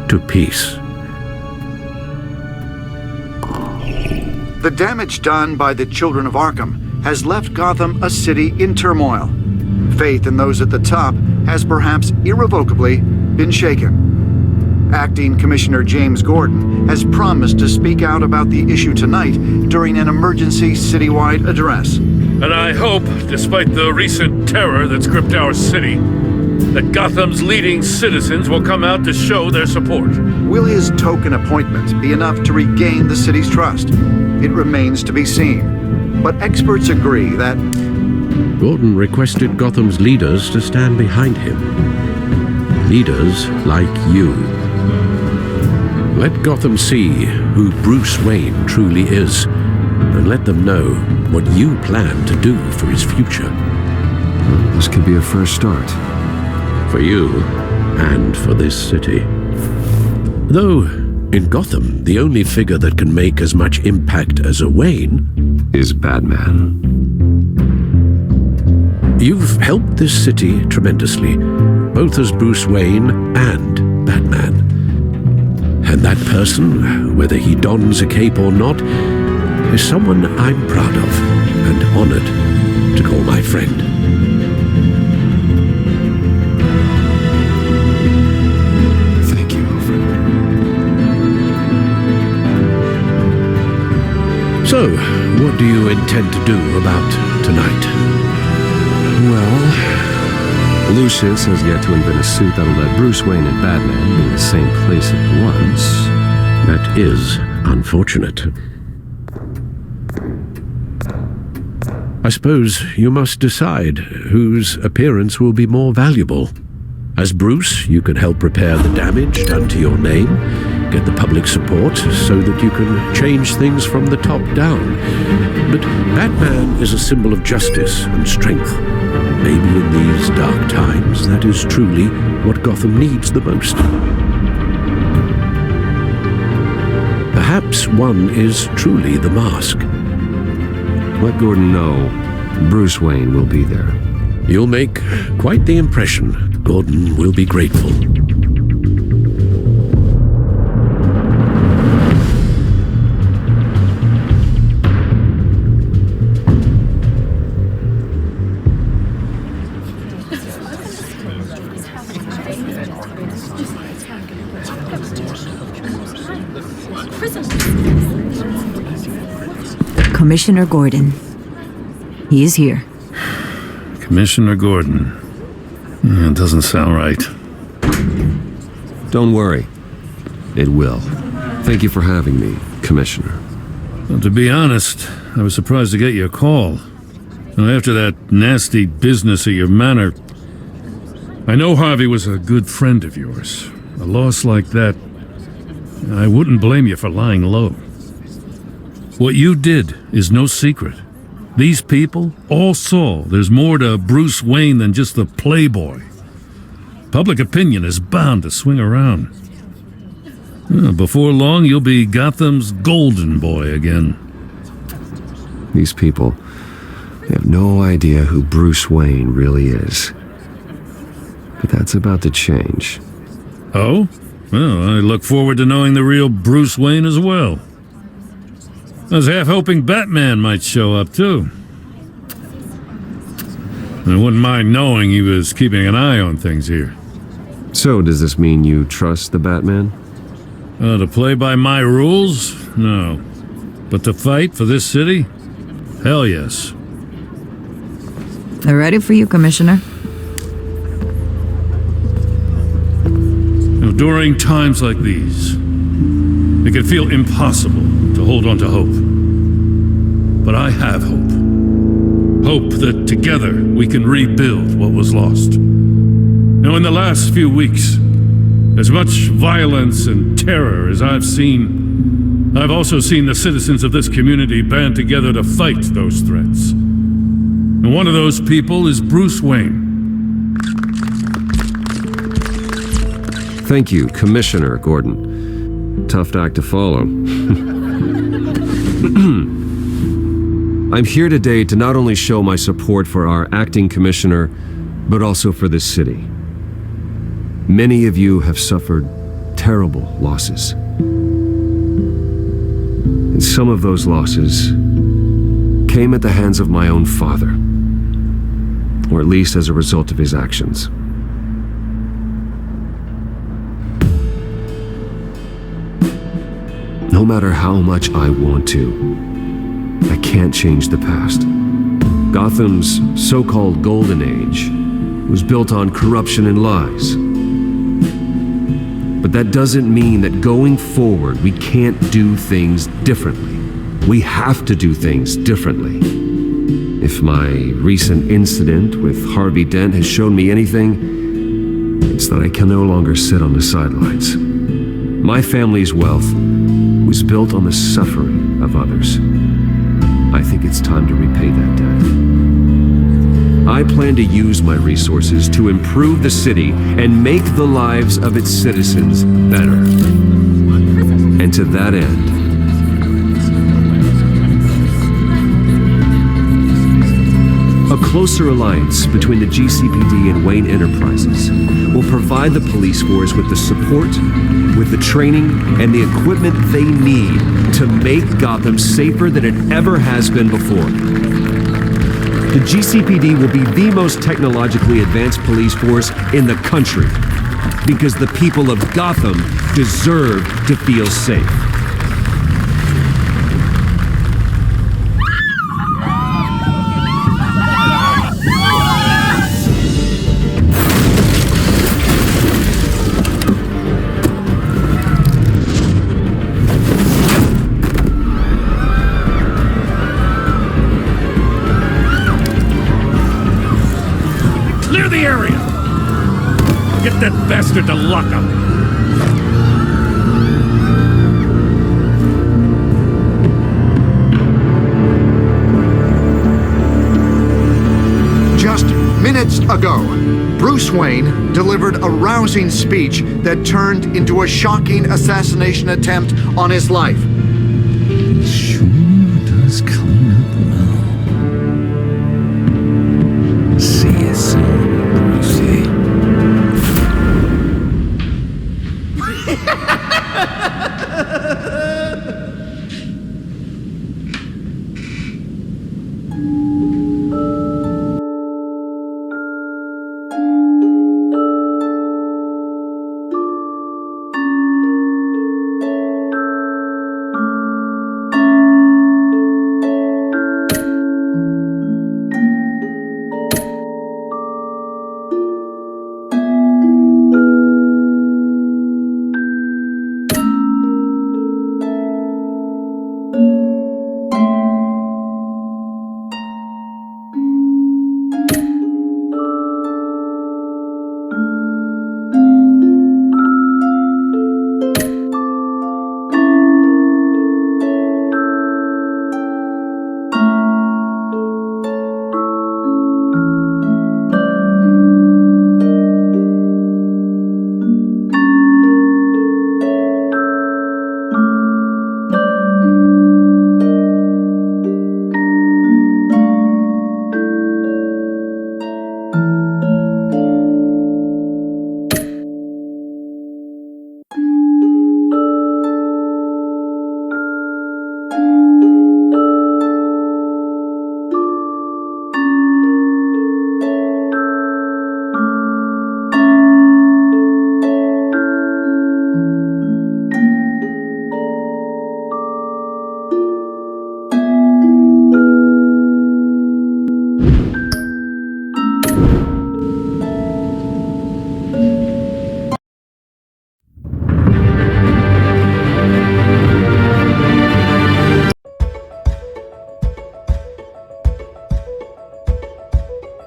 To peace. The damage done by the Children of Arkham has left Gotham a city in turmoil. Faith in those at the top has perhaps irrevocably been shaken. Acting Commissioner James Gordon has promised to speak out about the issue tonight during an emergency citywide address. And I hope, despite the recent terror that's gripped our city, that Gotham's leading citizens will come out to show their support. Will his token appointment be enough to regain the city's trust? It remains to be seen. But experts agree that Gordon requested Gotham's leaders to stand behind him. Leaders like you. Let Gotham see who Bruce Wayne truly is, and let them know what you plan to do for his future. This could be a first start. For you, and for this city. Though, in Gotham, the only figure that can make as much impact as a Wayne is Batman. You've helped this city tremendously, both as Bruce Wayne and Batman. And that person, whether he dons a cape or not, is someone I'm proud of and honored to call my friend. Thank you, Alfred. So, what do you intend to do about tonight? Well, Lucius has yet to invent a suit that'll let Bruce Wayne and Batman be in the same place at once. That is unfortunate. I suppose you must decide whose appearance will be more valuable. As Bruce, you can help repair the damage done to your name, get the public support so that you can change things from the top down. But Batman is a symbol of justice and strength. Maybe in these dark times, that is truly what Gotham needs the most. Perhaps one is truly the mask. Let Gordon know Bruce Wayne will be there. You'll make quite the impression. Gordon will be grateful. Commissioner Gordon. He is here. Commissioner Gordon. It doesn't sound right. Don't worry. It will. Thank you for having me, Commissioner. Well, to be honest, I was surprised to get your call. After that nasty business at your manor, I know Harvey was a good friend of yours. A loss like that, I wouldn't blame you for lying low. What you did is no secret. These people all saw there's more to Bruce Wayne than just the playboy. Public opinion is bound to swing around. Before long, you'll be Gotham's golden boy again. These people, they have no idea who Bruce Wayne really is. But that's about to change. Oh? Well, I look forward to knowing the real Bruce Wayne as well. I was half hoping Batman might show up, too. I wouldn't mind knowing he was keeping an eye on things here. So, does this mean you trust the Batman? To play by my rules? No. But to fight for this city? Hell yes. They're ready for you, Commissioner. During times like these, it can feel impossible to hold on to hope. But I have hope. Hope that together we can rebuild what was lost. Now, in the last few weeks, as much violence and terror as I've seen, I've also seen the citizens of this community band together to fight those threats. And one of those people is Bruce Wayne. Thank you, Commissioner Gordon. Tough act to follow. I'm here today to not only show my support for our acting commissioner, but also for this city. Many of you have suffered terrible losses. And some of those losses came at the hands of my own father, or at least as a result of his actions. No matter how much I want to, I can't change the past. Gotham's so-called Golden Age was built on corruption and lies. But that doesn't mean that going forward we can't do things differently. We have to do things differently. If my recent incident with Harvey Dent has shown me anything, it's that I can no longer sit on the sidelines. My family's wealth was built on the suffering of others. I think it's time to repay that debt. I plan to use my resources to improve the city and make the lives of its citizens better. And to that end, a closer alliance between the GCPD and Wayne Enterprises will provide the police force with the support, with the training, and the equipment they need to make Gotham safer than it ever has been before. The GCPD will be the most technologically advanced police force in the country because the people of Gotham deserve to feel safe. That bastard to lock up. Just minutes ago, Bruce Wayne delivered a rousing speech that turned into a shocking assassination attempt on his life. Sure does clean up well. See you soon, Brucey.